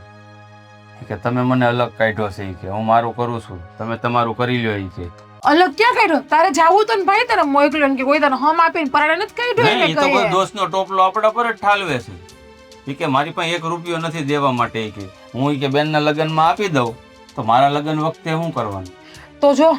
કે તમે મને અલગ કાઢ્યો છે, કે હું મારું કરું છું, તમે તમારું કરી લ્યો. એ કે અલગ ક્યાં કાઢ્યો? તારે જાવું તો ને ભાઈ, તારે મોકલ્યો ને કે કોઈ તને હમ આપીને પરાણે નથી કાઢ્યો નહીં, એને એ તો કોઈ કહીએ. દોસ્તનો ટોપલો આપણા પર જ ઠાલવે છે. એ કે મારી પાસે 1 રૂપિયો નથી દેવા માટે, કે હું કે બેનના લગ્નમાં આપી દઉં તો મારા લગ્ન વખતે શું કરવાનું? તો જો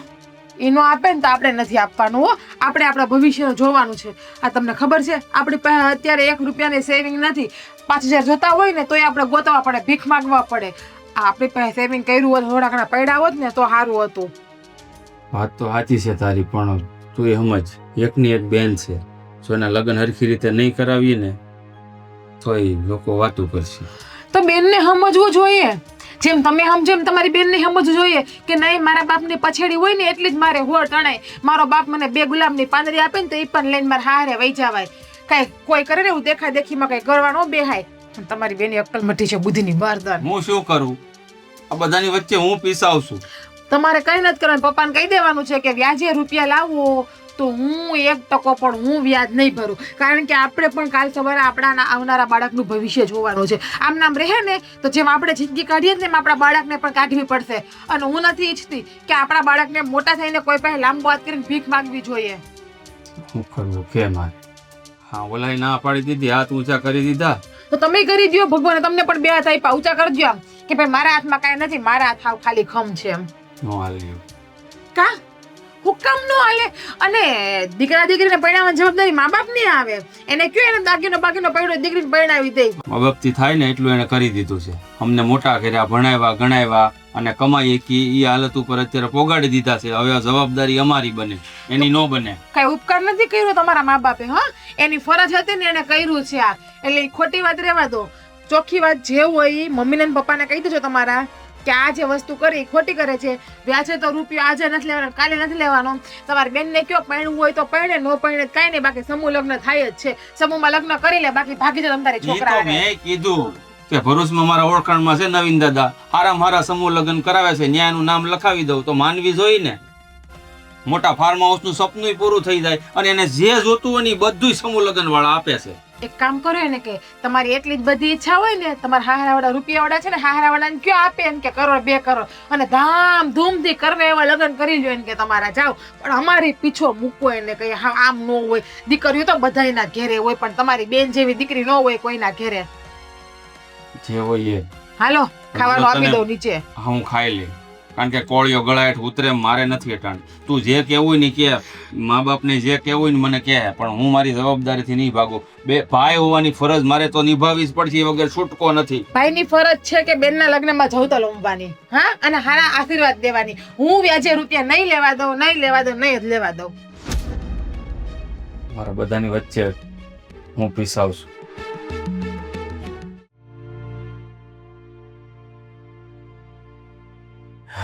એનો આપે ને તો આપણે નથી આપવાનું હો. આપણે આપણા ભવિષ્ય જોવાનું છે. આ તમને ખબર છે આપણી પાસે અત્યારે 1 રૂપિયાની સેવિંગ નથી. 5000 જોતા હોય ને તોય આપણે ગોતવા પડે, ભીખ માંગવા પડે. આ આપણી પાસે સેવિંગ કર્યું હોત, થોડા ઘણા પડ્યા હોત ને તો સારું હતું. વાત તો સાચી છે તારી, પણ તું એ સમજ, એકની એક બેન છે, જો એના લગ્ન હરખી રીતે નહીં કરાવીએ ને તો એ લોકો વાતું કરશે. તો બેનને સમજવું જોઈએ. જેમ તમે સમજો એમ તમારી બેનને સમજવું જોઈએ કે નહીં, મારા બાપની પછેડી હોય ને એટલી જ મારે હોળ તણાય. મારો બાપ મને 2 ગુલાબની પાંદડી આપે ને તો એ પણ લઈને મારે હારે વહી જવાય. કાંઈ કોઈ કરે ને એવું દેખા દેખીમાં કંઈ કરવાનો બેહાય. પણ તમારી બેની અક્કલ મઠી છે, બુદ્ધિની બારદાન. હું શું કરું? આ બધાની વચ્ચે હું પીસાવ છું. તમારે કઈ નથી કરવાનું. પપ્પાને કહી દેવાનું છે કે વ્યાજે રૂપિયા લાવો તો હું 1% પણ હું વ્યાજ નહીં ભરું. કારણ કે આપણે પણ કાલ સવારે આપણા આવનારા બાળકનું ભવિષ્ય જોવાનું છે. આમ નામ રહે ને તો જેમ આપણે જિંદગી કાઢીએ ને એમ આપણા બાળકને પણ કાઢવી પડશે. અને હું નથી ઈચ્છતી કે આપણા બાળકને મોટા થઈને કોઈ પાસે લાંબો હાથ કરીને ભીખ માંગવી જોઈએ. શું કરવું કે મારે? હા, ઓલાએ ના પાડી દીધી, હાથ ઊંચા કરી દીધા. તો તમે કરી દો. ભગવાને તમને પણ 2 હાથ આપ્યા, ઊંચા કરી દો આમ કે ભાઈ મારા હાથમાં કાંઈ નથી, મારા હાથ હાવ ખાલી ખમ છે એમ. નો હાલ્યું. કા હુકમ નો હાલે? અને દીકરા દીકરીને પરણાવવાની જવાબદારી મા બાપની આવે. એને કયો એને દાગીનો બાગીનો પડ્યો દીકરીને પરણાવી દે. મા બાપથી થાય ને એટલું એને કરી દીધું છે. અમને મોટા કર્યા, ભણાવ્યા, ગણાવ્યા અને કમાઈ કે એ હાલત ઉપર અત્યારે પોગાડી દીધા છે. હવે આ જવાબદારી અમારી બને, એની નો બને. કઈ ઉપકાર નથી કર્યો તમારા મા બાપે. હા, એની ફરજ હતી ને એને કર્યું છે આ. એટલે ઈ ખોટી વાત રહેવા દો. ચોખ્ખી વાત જે હોય ઈ મમ્મીને ને પપ્પાને કહી દેજો તમારા કે આ જે વસ્તુ કરી ખોટી કરે છે. વ્યાજે તો રૂપિયો આજે નથી લેવાનો, કાલે નથી લેવાનો. તમારી બેનને કયો પરણવું હોય તો પરણે, નો પરણે કાંઈ નહીં. બાકી સમૂહ લગ્ન થાય જ છે. સમૂહમાં લગ્ન કરી લે, બાકી ભાગી જાય તમારી ઈ તો છોકરા. મેં કીધું કે ભરૂચમાં મારા ઓળખાણમાં છે નવીન દાદા, હારા સમૂહ લગ્ન કરાવે છે, ન્યાયનું નામ લખાવી દઉં તો માનવી જોઈ ને. મોટા ફાર્મ હાઉસ નું સપનું પૂરું થઈ જાય અને એને જે જોતું હોય ને બધું સમૂહ લગ્ન વાળા આપે છે. એક કામ કરો ને કે તમારી એટલી જ બધી ઈચ્છા હોય ને, તમારા હારાવાળા રૂપિયાવાળા છે ને, હારાવાળાને કયો આપે ને કે 1 2 કરોડ અને ધામ ધૂમથી કરવા એવા લગ્ન કરી લ્યો ને કે તમારા જાઓ. પણ અમારી પીછો મૂકવો એને કઈ આમ ન હોય. દીકરીઓ તો બધાયના ઘેરે હોય, પણ તમારી બેન જેવી દીકરી ન હોય કોઈના ઘેરે. જે હોય એ હાલો ખાવાનું આપી દઉં નીચે. હું ખાઈ લે, કારણ કે કોળિયો ગળાહેઠ ઉતરે મારે નથી અટાણ. તું જે કહેવું ને કે, મા બાપને જે કહેવું ને મને કહે, પણ હું મારી જવાબદારીથી નહીં ભાગું. 2 ભાઈ હોવાની ફરજ મારે તો નિભાવવી જ પડશે, એ વગર છૂટકો નથી. ભાઈની ફરજ છે કે બેનના લગ્નમાં જવતલ ઉમવાની, હા, અને હારા આશીર્વાદ દેવાની. હું વ્યાજે રૂપિયા નહીં લેવા દઉં, નહીં લેવા દઉં, નહીં જ લેવા દઉં. મારા બધાની વચ્ચે હું પીસાવ છું.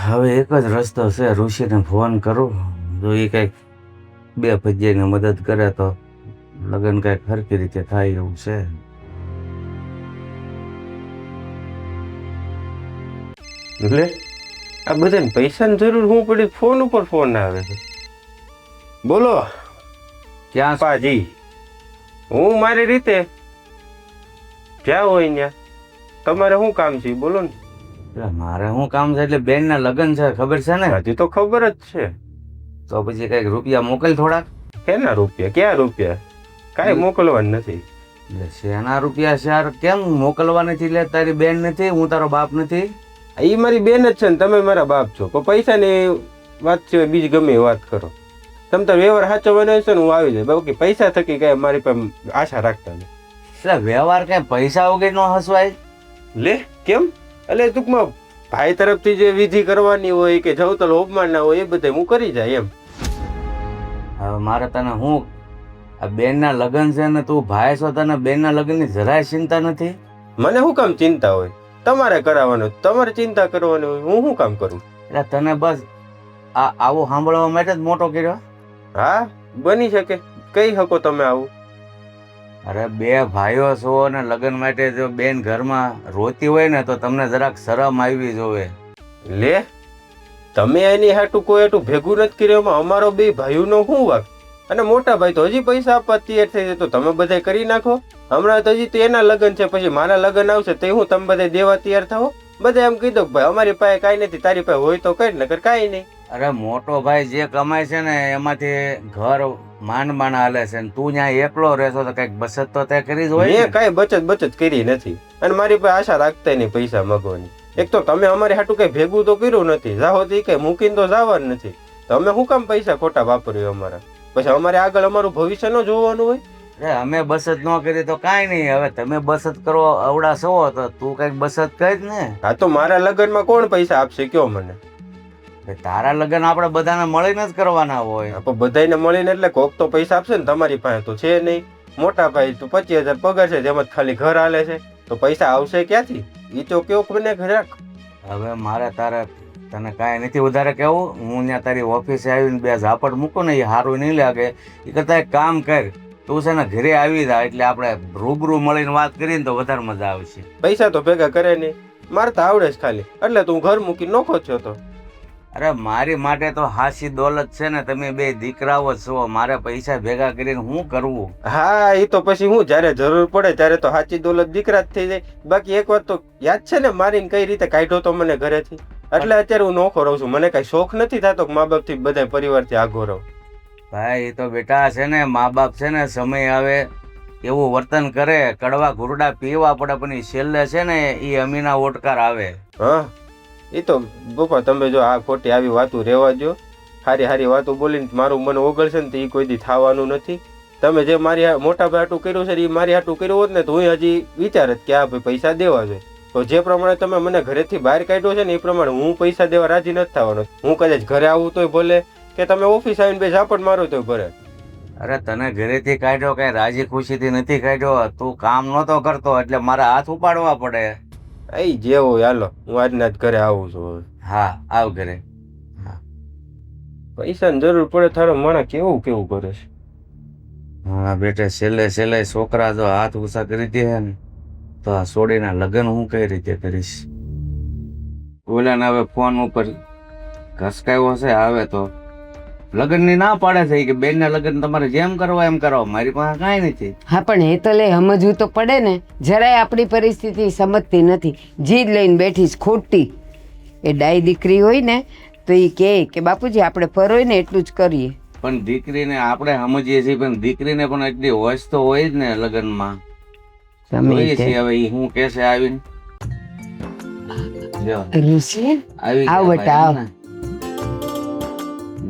હવે એક જ રસ્તો છે, ઋષિને ફોન કરું. જો એ કંઈક 2 ભજીયાની મદદ કરે તો લગ્ન કંઈક સરખી રીતે થાય એવું છે. એટલે આ બધાને પૈસાની જરૂર હું પડી? ફોન ઉપર ફોન આવે છે. બોલો ક્યાં પાજી, હું મારી રીતે જ્યાં હોય ત્યાં. તમારે શું કામ છે બોલો ને. એટલે મારે શું કામ છે? એટલે બેનના લગ્ન છે, ખબર છે ને? હજી તો ખબર જ છે. તો પછી કંઈક રૂપિયા મોકલ થોડાક. કેના રૂપિયા? ક્યાં રૂપિયા? કાંઈ મોકલવાનું નથી. એટલે શેના રૂપિયા છે યાર? કેમ મોકલવા નથી? એટલે તારી બેન નથી, હું તારો બાપ નથી. એ મારી બેન જ છે ને તમે મારા બાપ છો. પણ પૈસાની વાત છે, બીજી ગમે એ વાત કરો. તમે તો વ્યવહાર સાચવવાનો છે ને હું આવી જાય. બાકી પૈસા થકી કઈ મારી પાસે આશા રાખતા નહીં. એટલે વ્યવહાર કઈ પૈસા વગર નો હસવાય? લે કેમ? એટલે ટૂંકમાં ભાઈ તરફથી જે વિધિ કરવાની હોય કે જવતલ હોમમાં ના હોય એ બધે હું કરી જાય એમ. હવે મારે તને હું, આ બેનના લગ્ન છે ને તું ભાઈ છો, તને બેનના લગ્નની જરાય ચિંતા નથી? મને શું કામ ચિંતા હોય? તમારે કરાવવાનું, તમારે ચિંતા કરવાની હોય, હું શું કામ કરું? એટલે તને બસ આ આવું સાંભળવા માટે જ મોટો કર્યો? હા બની શકે, કહી શકો તમે આવું. અરે 2 ભાઈઓ છો ને લગ્ન માટે જો બેન ઘરમાં રોતી હોય ને તો તમને જરાક શરમ આવી જોવે. લે તમે એની હાટું કોઈ હાટું ભેગું નથી કર્યું. અમારો 2 ભાઈઓનો શું વાક? અને મોટા ભાઈ તો હજી પૈસા આપવા તૈયાર થઈ જાય તો તમે બધા કરી નાખો. હમણાં તો હજી તો એના લગ્ન છે, પછી મારા લગ્ન આવશે તો હું તમે બધા દેવા તૈયાર થાઓ. બધા એમ કીધું ભાઈ અમારી પાસે કાંઈ નથી, તારી પાસે હોય તો કઈ, નકર કાંઈ નહીં. અરે મોટો ભાઈ જે કમાય છે ને એમાંથી ઘર માંડ હાલે છે ને તું ત્યાં એકલો રહેશો તો કઈક બચત તો તે કરી જ હોય મેં ને? કાંઈ બચત કરી નથી અને મારી પાસે આશા રાખતા નહીં પૈસા મગવાની. એક તો તમે અમારી હાટું કઈ ભેગું તો કર્યું નથી, જાહો તો કઈ મૂકીને તો જવા જ નથી. તમે શું કામ પૈસા ખોટા વાપર્યો અમારા? પછી અમારે આગળ અમારું ભવિષ્ય ન જોવાનું હોય? અરે અમે બસત ન કરી તો કાંઈ નહીં. હવે તમે બસત કરો અવડા છો તો તું કંઈક બસત કર ને. હા તો મારા લગ્નમાં કોણ પૈસા આપશે કયો મને? તારા લગ્ન આપણે બધાને મળીને જ કરવાના હોય. પણ બધાને મળીને એટલે કોક તો પૈસા આપશે ને. તમારી પાસે તો છે નહીં. મોટા ભાઈ તો 25,000 પગાર છે, જેમાં ખાલી ઘર હાલે છે, તો પૈસા આવશે ક્યાંથી? એ તો કેવો મને ઘરાક. હવે મારે તારે તને કાંઈ નથી વધારે કહેવું. હું ત્યાં તારી ઓફિસે આવીને બે ઝાપટ મૂકું ને એ સારું નહીં લાગે. એ કરતાં એક કામ કર, તું છે ને ઘરે આવી જા, એટલે આપણે રૂબરૂ મળીને વાત કરીએ ને તો વધારે મજા આવશે. પૈસા તો ભેગા કરે નહીં, મારે તો આવડે જ ખાલી, એટલે તું ઘર મૂકી નોખો છો તો. અરે મારી માટે તો હાસી દોલત છે ને, તમે બે દીકરાઓ જ છો. મારે પૈસા ભેગા કરીને શું કરવું? હા એ તો પછી હું જયારે જરૂર પડે ત્યારે તો સાચી દોલત દીકરા જ થઈ જાય. બાકી એક વાત તો યાદ છે ને, મારીને કઈ રીતે કાઢ્યો તો મને ઘરેથી, એટલે અત્યારે હું નોખો રહું છું. મને કઈ શોખ નથી થતો કે મા બાપ થી બધા પરિવારથી આઘો રહું. ભાઈ એ તો બેટા છે ને, મા બાપ છે ને સમય આવે એવું વર્તન કરે, કડવા ઘૂરડા પીવા પડે, પણ એ છેલ્લે છે ને એ અમીના ઓટકાર આવે. હા એ તો પપ્પા તમે જો આ ખોટી આવી વાતો રહેવા દો. હારી હારી વાતો બોલીને મારું મન ઓગળશે ને તો એ કોઈ દી થવાનું નથી. તમે જે મારી મોટા ભાઈ હાટું કર્યું છે એ મારી હાટું કર્યું હોત ને તો હું હજી વિચારત કે આ ભાઈ પૈસા દેવા જોઈએ. તો જે પ્રમાણે તમે મને ઘરેથી બહાર કાઢ્યો છે ને એ પ્રમાણે હું પૈસા દેવા રાજી નથી થવાનો. હું કદાચ ઘરે આવું તોય ભલે, કે તમે ઓફિસ આવીને બે ઝાપટ મારો તોય ભલે. અરે તને ઘરેથી કાઢ્યો કઈ રાજી ખુશીથી નથી કાઢ્યો. તું કામ નહોતો કરતો એટલે મારા હાથ ઉપાડવા પડે. એ જે હોય હાલો, હું આજના જ ઘરે આવું છું હવે. હા આવ ઘરે. પૈસાની જરૂર પડે તારો માણસ કેવું કેવું કરે છે. હા બેટા, છેલ્લે છોકરા જો હાથ ઊંચા કરી દે ને તો આ સોડીના લગ્ન હું કઈ રીતે કરીશ? ઓલાને હવે ફોન ઉપર ઘસકાયો હશે, આવે તો લગ્નની ના પાડે છે કે બેનના લગ્ન તમારે જેમ કરવા એમ કરો. મારી પાસે કાંઈ નથી. હા પણ એ તો લે સમજવું તો પડે ને. જરાય આપણી પરિસ્થિતિ સમજતી નથી, જીદ લઈને બેઠી છે ખોટી. એ ડાઈ દીકરી હોય ને તો એ કહે કે બાપુજી આપણે પરોય ને એટલું જ કરીએ. પણ દીકરીને આપણે સમજીએ છીએ, પણ દીકરીને પણ એટલી હોશ તો હોય જ ને લગ્નમાં. જોઈએ છીએ હવે ઈ શું કે છે આવીને. જો ઋષિ આવી આવ ગયા બેટા, આવ. ભાઈ.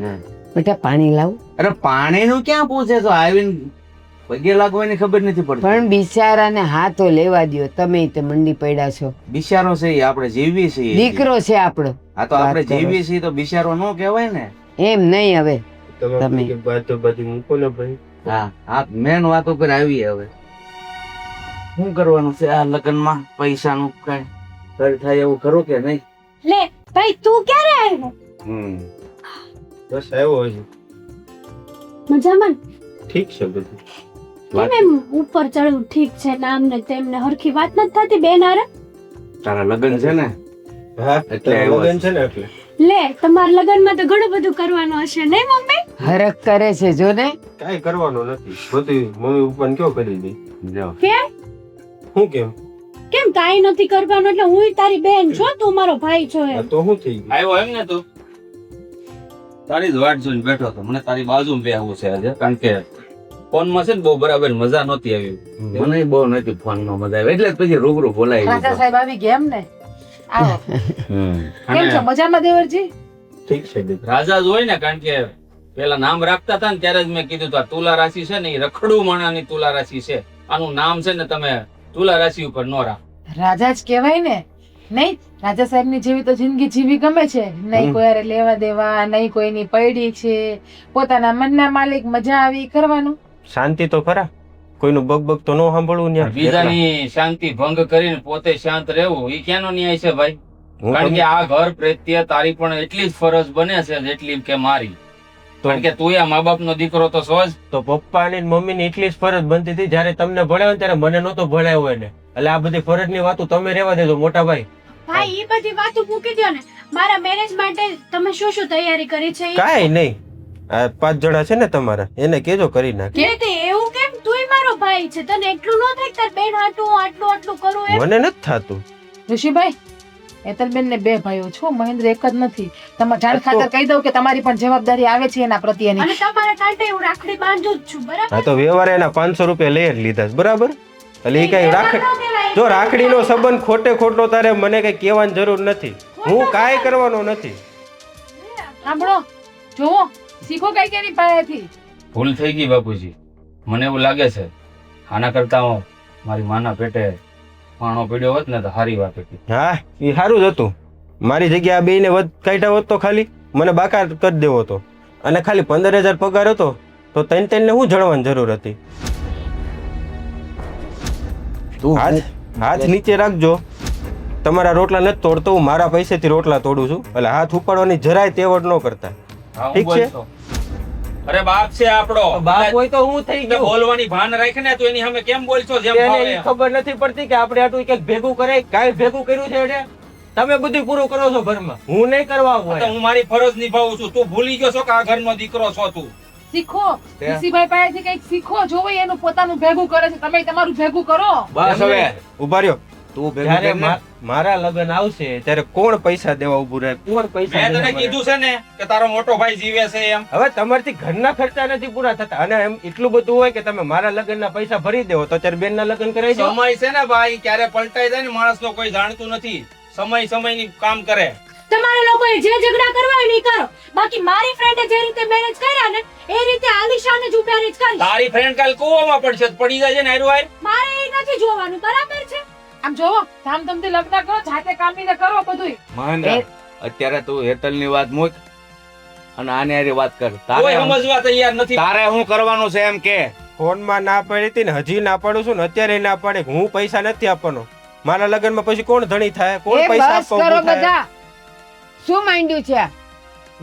જો. બેટા પાણી લાવું. અરે પાણીનું ક્યાં પૂછે છો? આવીને પગે લાગવાની ખબર નથી પડતી. પણ બિચારાને હાથો લેવા દ્યો. તમે તે મંડી પડ્યા છો. બિચારો છે ઈ, આપણે જીવી છીએ. દીકરો છે આપણો. હા તો આપણે જીવી છીએ તો બિચારો ન કહેવાય ને. એમ નહીં. હવે તમે બધી મૂકો ને ભાઈ. હા હા, મેન વાત ઉપર આવી. હવે શું કરવાનું છે આ લગ્નમાં? પૈસાનું કઈ ખર્ચ થાય એવું ખરું કે નહીં? લે ભાઈ તું ક્યારે આવ્યો? બસ આવ્યો હજી. મજામાં? ઠીક છે બધું. કેમ એમ ઉપર ચડવું ઠીક છે નામ ને તેમને હરખી વાત નથી થતી બેન હારે? તારા લગ્ન છે ને હા એટલે લગન છે ને એટલે. લે તમારા લગ્નમાં તો ઘણું બધું કરવાનું હશે નહીં મમ્મી? હરખ કરે છે જો ને. કાંઈ કરવાનું નથી, બધું મમ્મી પપ્પાને કયો કરી દે. જો કેમ હું કેમ? કેમ કાઈ નથી કરવાનું? એટલે હું તારી બેન છો, તું મારો ભાઈ છો આ એમ. તો શું થઈ ગયું? આવ્યો એમ ને તું? તારી જ વાટ જોઈને બેઠો હતો. મને તારી બાજુમાં બેહવું છે આજે, કારણ કે ફોનમાં છે ને બહુ બરાબર મજા નહોતી આવી. મને બહુ નથી ફોનમાં મજા આવે એટલે જ પછી રૂબરૂ બોલાવી રાજા દીધો. સાહેબ આવી ગયા એમ ને? આવો. કેમ છો? અને મજામાં દેવરજી? ઠીક છે દીકરા. રાજા જ હોય ને, કારણ કે પેલા નામ રાખતા હતા ને ત્યારે જ મેં કીધું હતું આ તુલા રાશિ છે ને એ રખડું માણાની તુલા રાશિ છે. આનું નામ છે ને તમે તુલા રાશિ ઉપર ન રાખ. રાજા જ કહેવાય ને. નહીં રાજા સાહેબ ની જેવી તો જિંદગી જીવી ગમે છે. નહીં કોઈ હારે લેવા દેવા, નહીં કોઈની પૈડી છે, પોતાના મનના માલિક, મજા આવી કરવાનું. શાંતિ તો ખરા, કોઈનું બગ તો ન સાંભળવું ન્યા. બીજાની શાંતિ ભંગ કરીને પોતે શાંત રહેવું એ ક્યાંનો ન્યાય છે ભાઈ? કારણ કે આ ઘર પ્રત્યે તારી પણ એટલી જ ફરજ બને છે જેટલી કે મારી. કારણ કે તું આ મા બાપ નો દીકરો તો છો જ. તો પપ્પા ની મમ્મી ની એટલી જ ફરજ બનતી હતી જયારે તમને ભણાવ્યો ને ત્યારે મને નહોતો ભણાવ્યો હોય ને. એટલે આ બધી ફરજ ની વાતો તમે રહેવા દેજો મોટા ભાઈ. ભાઈ એ બધી વાતો મૂકી દો ને. મારા મેરેજ માટે તમે શું શું તૈયારી કરી છે? કાંઈ નહીં, આ 5 જણા છે ને તમારા, એને કેજો કરી નાખે. કે તે એવું કેમ? તુંય મારો ભાઈ છે, તને એટલું ન થાય તાર બેન હાટું આટલું આટલું કરું એમ? મને નથી થતું. ઋષિભાઈ, હેતલબેન ને 2 ભાઈઓ છો, મહેન્દ્ર એક જ નથી. તમે જાણ ખાતર કહી દઉં કે તમારી પણ જવાબદારી આવે છે એના પ્રત્યેની. અને તમારા કાંઠે હું રાખડી બાંધું જ છું, બરાબર? હા તો વ્યવહારે એના 500 રૂપિયા લઈ જ લીધા છે, બરાબર? એટલે એ કઈ જો રાખડીનો સંબંધ ખોટે ખોટો તારે મને કઈ કહેવાની જરૂર નથી. હું કાંઈ કરવાનો નથી. સાંભળો જોવો શીખો કઈ કેની પાસેથી. ભૂલ થઈ ગઈ બાપુજી, મને એવું લાગે છે આના કરતા હું મારી માના પેટે પાણો પીડ્યો હોત ને તો સારી વાત હતી. હા એ સારું જ હતું. મારી જગ્યા આ બેયને વધ કાઢ્યા હોત તો ખાલી મને બાકાર કરી દેવો હતો, અને ખાલી 15,000 પગાર હતો તો તને હું જણવાની જરૂર હતી. હાથ નીચે રાખજો. તમારા રોટલા નથી તોડતો, હું મારા પૈસેથી રોટલા તોડું છું, એટલે હાથ ઉપાડવાની જરાય તેવડ ન કરતા. હા, હું ઠીક છે? બોલતો. અરે બાપ છે આપણો, બાપ હોય તો હું થઈ એટલે બોલવાની ભાન રાખ ને. તું એની સામે કેમ બોલશો જેમ એને ફાવે ઈ એમ? ખબર નથી પડતી કે આપણે આટલું કંઈક ભેગું કરે, કાંઈ ભેગું કર્યું છે એટલે તમે બધું પૂરું કરો છો ઘરમાં, હું નહીં કરવા તો હોય. હું મારી ફરજ નિભાવું છું. તું ભૂલી ગયો છો કે આ ઘરનો દીકરો છો તું. શીખો ઋષિભાઈ પાસેથી કઈક શીખો. જોવો એનું પોતાનું ભેગું કરે છે, તમે તમારું ભેગું કરો. બસ હવે ઉભા રહ્યો. તું ભેગું જ્યારે કરીને. મારા લગ્ન આવશે ત્યારે કોણ પૈસા દેવા ઉભું રહે? કોણ પૈસા મેં તને દેવા કીધું છે ને કે તારો મોટો ભાઈ જીવે છે એમ. હવે તમારથી ઘરના ખર્ચા નથી પૂરા થતા, અને એમ એટલું બધું હોય કે તમે મારા લગ્નના પૈસા ભરી દેવો તો ત્યારે બેનના લગ્ન કરાવી દો. સમય છે ને ભાઈ, ક્યારે પલટાઈ જાય ને માણસનો કોઈ જાણતું નથી. સમય સમયની કામ કરે. તમારે લોકોએ જે ઝઘડા કરવા હોય ને ઈ કરો. બાકી મારી ફ્રેન્ડે જે રીતે મેરેજ કર્યા ને એ રીતે આલિશાને જ મેરેજ કરી. તારી ફ્રેન્ડ કાલ કૂવામાં પડશે તો પડી જાય છે ને હારું હાર. મારે એ નથી જોવાનું, બરાબર છે? આમ જોવો ધામધમથી લગ્ન કરો, જાતે કામીને કરો બધુંય. મહેન્દ્ર, અત્યારે તું હેતલની વાત મૂક અને આને હારી વાત કર. કોઈ સમજવા તૈયાર નથી. તારે શું કરવાનું છે એમ કે? ફોનમાં ના પાડી હતી ને હજી ના પાડું છું ને અત્યારે ના પાડે કે હું પૈસા નથી આપવાનો. મારા લગ્નમાં પછી કોણ ધણી થાય? કોણ એ પૈસા બસ આપવા કરો ઊભું થાય? બધા. શું માંડ્યું છે આ?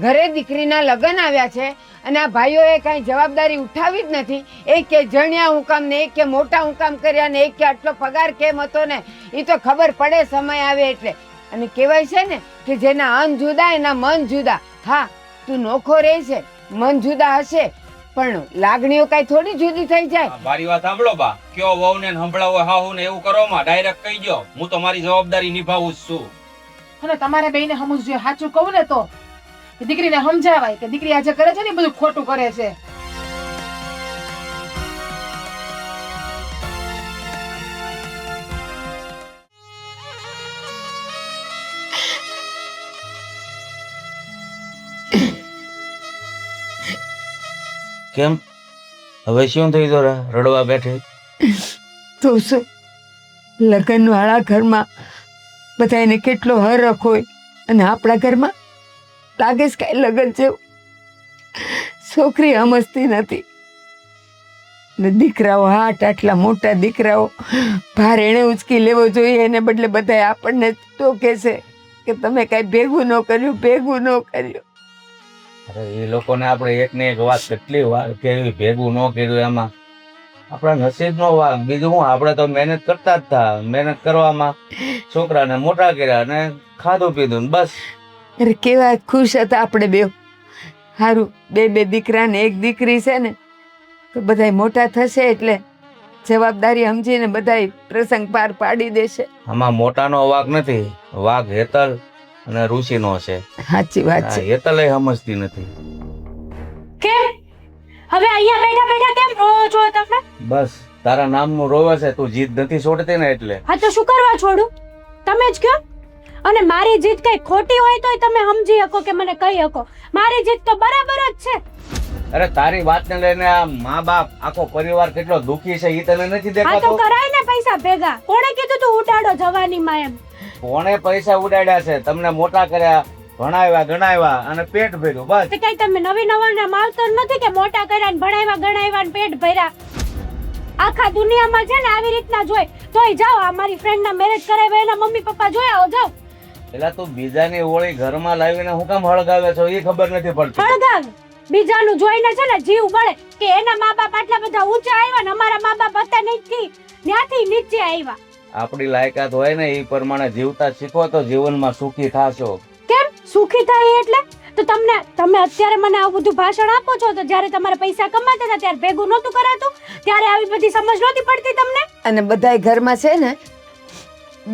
ઘરે દીકરીના લગ્ન આવ્યા છે અને આ ભાઈઓએ કઈ જવાબદારી ઉઠાવી જ નથી. એક કે જણ્યા હું કામ ને એક કે મોટા હું કામ કર્યા ને એક કે આટલો પગાર કેમ હતો ને એ તો ખબર પડે સમય આવે એટલે. અને કહેવાય છે ને કે જેના અન જુદા એના મન જુદા. હા તું નોખો રહે છે, મન જુદા હશે પણ લાગણીઓ કઈ થોડી જુદી થઈ જાય. મારી વાત સાંભળો બા, કયો વહુ ને સંભળાવો હાહુ ને એવું કરો માં ડાયરેક્ટ કહી દો. હું તો મારી જવાબદારી નિભાવું જ છું. અને તમારે બેયને સમજવું જોઈએ. સાચું કહું ને તો કે દીકરીને સમજાવાય કે દીકરી આજે કરે છે ને એ બધું ખોટું કરે છે. કેમ હવે શું થઈ ગયું? રડવા બેઠી? તો શું, લગ્ન વાળા ઘરમાં બધાને કેટલો હરખ હોય અને આપણા ઘરમાં લાગે છે કઈ લગ્ન જેવું. છોકરી સમજતી નથી ને દીકરાઓ હાટ આટલા મોટા દીકરાઓ ભાર એને ઉચકી લેવો જોઈએ એને બદલે બધા આપણને ટોકે છે કે તમે કઈ ભેગું ન કર્યું, ભેગું ન કર્યું. અરે એ લોકોને આપણે એક ને એક વાત કેટલી વાર કેવી ભેગું ન કર્યું એમાં આપણા નસીબનો વાંક. બીજું હું, આપણે તો મહેનત કરતા જ હતા. મહેનત કરવામાં છોકરાને મોટા કર્યા અને ખાધું પીધું ને બસ. અરે કેવા ખુશ હતા આપણે બે. સારું બે દીકરા ને એક દીકરી છે ને તો બધાય મોટા થશે એટલે જવાબદારી સમજીને બધાય પ્રસંગ પાર પાડી દેશે. આમાં મોટાનો વાંક નથી, વાંક હેતલ અને ઋષિનો છે. સાચી વાત હા, છે. હેતલ સમજતી નથી. કેમ હવે અહીંયા બેઠા બેઠા કેમ રોવો છો તમે? બસ તારા નામનું રોવે છે, તું જીદ નથી છોડતી ને એટલે. હા તો શું કરવા છોડું? તમે જ કયો. અને મારી જીત કઈ ખોટી હોય તોય તમે સમજી શકો કે મને કહી શકો. મારી જીત તો બરાબર જ છે. અરે તારી વાતને લઈને આ મા બાપ આખો પરિવાર કેટલો દુખી છે એ તને નથી હા તો દેખાતો? કરાય ને પૈસા ભેગા. કોણે કીધું તું ઉડાડો જવાનીમાં એમ? કોણે પૈસા ઉડાડ્યા છે? તમને મોટા કર્યા, ભણાવ્યા ગણાવ્યા અને પેટ ભર્યું બસ. તે કઈ તમે નવી નવાના માવતર નથી કે મોટા કર્યા ને ભણાવ્યા ગણાવ્યા ને પેટ ભર્યા. આખા દુનિયામાં છે ને આવી રીતના જોઈ તોય જાઓ. આ મારી ફ્રેન્ડ ના મેરેજ કરાવ્યા એના મમ્મી પપ્પા જોયા આવો જાઓ. પેલા તું બીજાની હોળી ઘરમાં લાવીને હું કામ હળગાવે છો એ ખબર નથી પડતી. હળગાવ બીજાનું જોઈને છે ને જીવ બળે કે એના મા બાપ આટલા બધા ઊંચા આવ્યા ને અમારા મા બાપ હતા નથી ત્યાંથી નીચે આવ્યા. આપણી લાયકાત હોય ને એ પ્રમાણે જીવતા શીખો તો જીવનમાં સુખી થાશો. કેમ સુખી થાય એટલે? તો તમે અત્યારે મને આવું બધું ભાષણ આપો છો તો જ્યારે તમારે પૈસા કમાતા હતા ત્યારે ભેગું નહોતું કરાતું, ત્યારે આવી બધી સમજ નહોતી પડતી તમને? અને બધાય ઘરમાં છે ને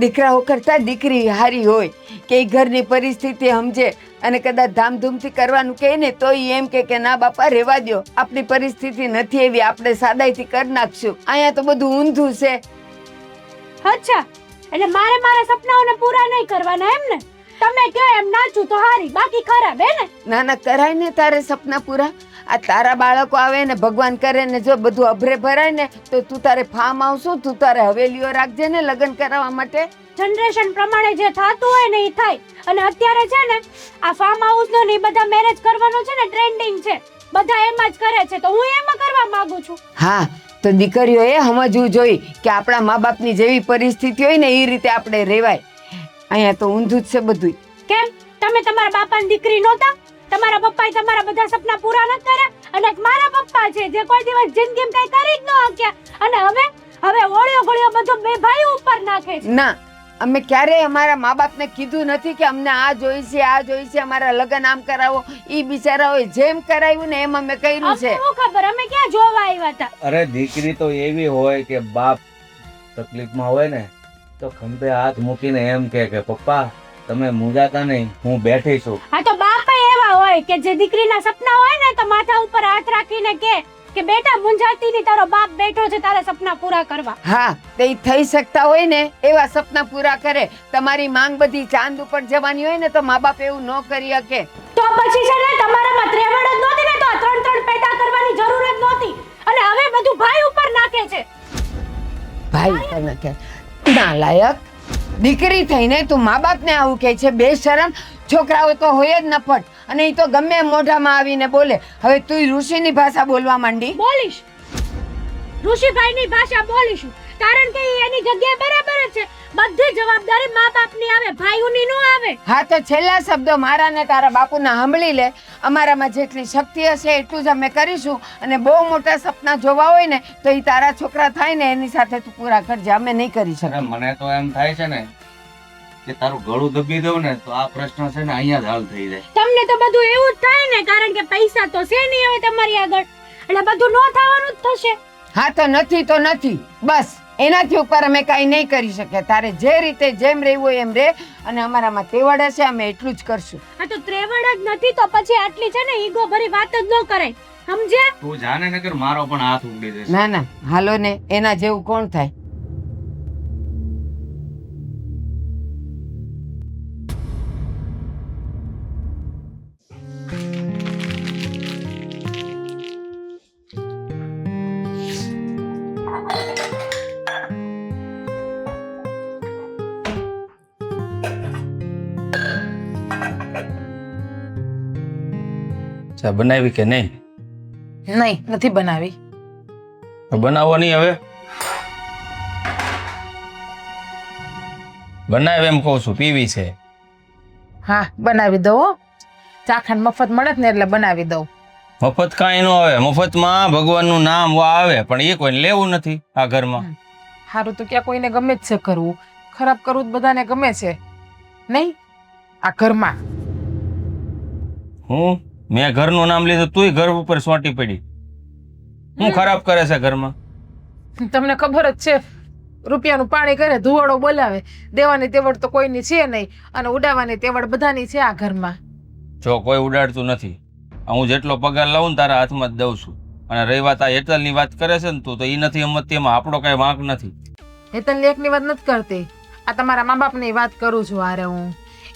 દીકરાઓ કરતા દીકરી હારી હોય કે એ ઘરની પરિસ્થિતિ સમજે અને કદાચ ધામધૂમથી કરવાનું કહે ને તો એમ કે ના બાપા રહેવા દ્યો, આપણી પરિસ્થિતિ નથી એવી, આપણે સાદાઈથી કરી નાખશું. અહીંયા તો બધું ઊંધું છે. અચ્છા, એટલે મારે મારા સપનાઓને પૂરા નહીં કરવાના એમ ને? તમે કહો એમ નાચું તો હારી, બાકી ખરાબ હે ને? ના ના, કરાય ને તારે સપના પૂરા. આ તારા બાળકો આવે ને ભગવાન કરે ને જો બધું અભરે ભરાય ને તો તું તારે ફાર્મ આવશું, તું તારે હવેલીઓ રાખજે ને લગ્ન કરાવવા માટે. જનરેશન પ્રમાણે જે થતું હોય ને એ થાય. અને અત્યારે છે ને આ ફાર્મ હાઉસ નો ને ઈ બધા મેરેજ કરવાનો છે ને ટ્રેન્ડિંગ છે, બધા એમ જ કરે છે, તો હું એમાં કરવા માંગુ છું. હા, તો દીકરીઓએ સમજવું જોઈએ કે આપણા મા બાપની જેવી પરિસ્થિતિ હોય ને એ રીતે આપણે રહેવાય. અહીંયા તો ઊંધું જ છે બધું. કેમ તમે તમારા બાપાની દીકરી નહોતા? તમારા પપ્પાએ તમારા બધા સપના પૂરા ન કર્યા? અને મારા પપ્પા છે જે કોઈ દિવસ જિંદગીમાં કઈ કરી જ ન શક્યા, અને હવે ઓળિયો ગળિયો બધું બે ભાઈઓ ઉપર નાખે છે. ના, અમે ક્યારેય અમારા મા બાપને કીધું નથી કે અમને આ જોઈશે આ જોઈશે, અમારા લગ્ન આમ કરાવો. ઈ બિચારાઓએ જેમ કરાવ્યું ને એમ અમે કર્યું છે. અમને શું ખબર, અમે ક્યાં જોવા આવ્યા હતા? અરે દીકરી તો એવી હોય કે બાપ તકલીફમાં હોય ને તો ખંભે હાથ મૂકીને એમ કે પપ્પા તમે મૂંઝાતા નહીં, હું બેઠી છું. આ તો બાપે એવા હોય કે જે દીકરીના સપના હોય ને તો માથા ઉપર હાથ રાખીને કે બેટા મૂંઝાતી ની, તારો બાપ બેઠો છે તારા સપના પૂરા કરવા. હા, તે ઈ થઈ શકતા હોય ને એવા સપના પૂરા કરે. તમારી માંગ બધી ચાંદ ઉપર જવાની હોય ને તો મા બાપ એવું ન કરી શકે. તો પછી છે ને તમારામાં ત્રેવડ જ નહોતી ને તો આ ત્રણ પેદા કરવાની જરૂર જ નહોતી. અને હવે બધું ભાઈ ઉપર નાખે છે. ભાઈ તને કે નાલાયક દીકરી થઈને તું મા બાપને આવું કહે છે, બેશરમ. છોકરાઓ તો હોય જ નફટ, અને એ તો ગમે એમ મોઢામાં આવીને બોલે. હવે તું ઋષિની ભાષા બોલવા માંડી. બોલીશ, ઋષિભાઈની ભાષા બોલીશું, કારણ કે ઈ એની જગ્યાએ બરાબર જ છે. બધી જવાબદારી મા બાપની આવે, ભાઈઓની ન આવે. હા, તો છેલ્લા શબ્દો મારા ને તારા બાપુના સાંભળી લે. અમારામાં જેટલી શક્તિ હશે એટલું જ અમે કરીશું, અને બહુ મોટા સપના જોવા હોય ને તો એ તારા છોકરા થાય ને એની સાથે તું પૂરા કરજે. અમે નહીં કરી અરે શકીએ. મને તો એમ થાય છે ને કે તારું ગળું દબી દઉં ને તો આ પ્રશ્ન છે ને અહીંયા જ હલ થઈ જાય. તમને તો બધું એવું જ થાય ને, કારણ કે પૈસા તો છે નહીં હવે તમારી આગળ, એટલે બધું ન થવાનું જ થશે. હા, તો નથી તો નથી, બસ એનાથી ઉપર અમે કાંઈ નહીં કરી શકીએ. તારે જે રીતે જેમ રહેવું હોય એમ રહે, અને અમારામાં તેવડ હશે અમે એટલું જ કરશું. આ તો ત્રેવડ જ નથી તો પછી આટલી છે ને ઈગો ભરી વાત જ ન કરાય, સમજ્યા? તું જાને નકર મારો પણ હાથ ઉગડી જશે. ના ના, હાલો ને, એના જેવું કોણ થાય. ચા બનાવી કે નહીં? નહીં, નથી બનાવી. બનાવો નહીં હવે? બનાવ એમ કહું છું, પીવી છે. હા, બનાવી દઉં હો. ચાખંડ મફત મળે જ ને એટલે બનાવી દઉં. મફત કાંઈ ન આવે, મફતમાં ભગવાનનું નામ આવે, પણ એ કોઈને લેવું નથી આ ઘરમાં. સારું તો ક્યાં કોઈને ગમે જ છે કરવું, ખરાબ કરવું જ બધાને ગમે છે નહીં આ ઘરમાં. મેં ઘરનું નામ લીધું, તુંય ઘર ઉપર સોંટી પડી. હું ખરાબ કરે છે ઘરમાં? તમને ખબર જ છે, રૂપિયાનું પાણી કરે, ધુવાડો બોલાવે. દેવાની તેવડ તો કોઈની છે નહીં, અને ઉડાવવાની તેવડ બધાની છે આ ઘરમાં. જો કોઈ ઉડાડતું નથી. હું જેટલો પગાર લઉં ને તારા હાથમાં જ દઉં છું. અને રહી વાત આ હેતલની વાત કરે છે ને તું, તો એ નથી સમજતી, એમાં આપણો કઈ વાંક નથી. હેતલ એકની વાત નથી કરતી, આ તમારા મા બાપની વાત કરું છું. આરે હું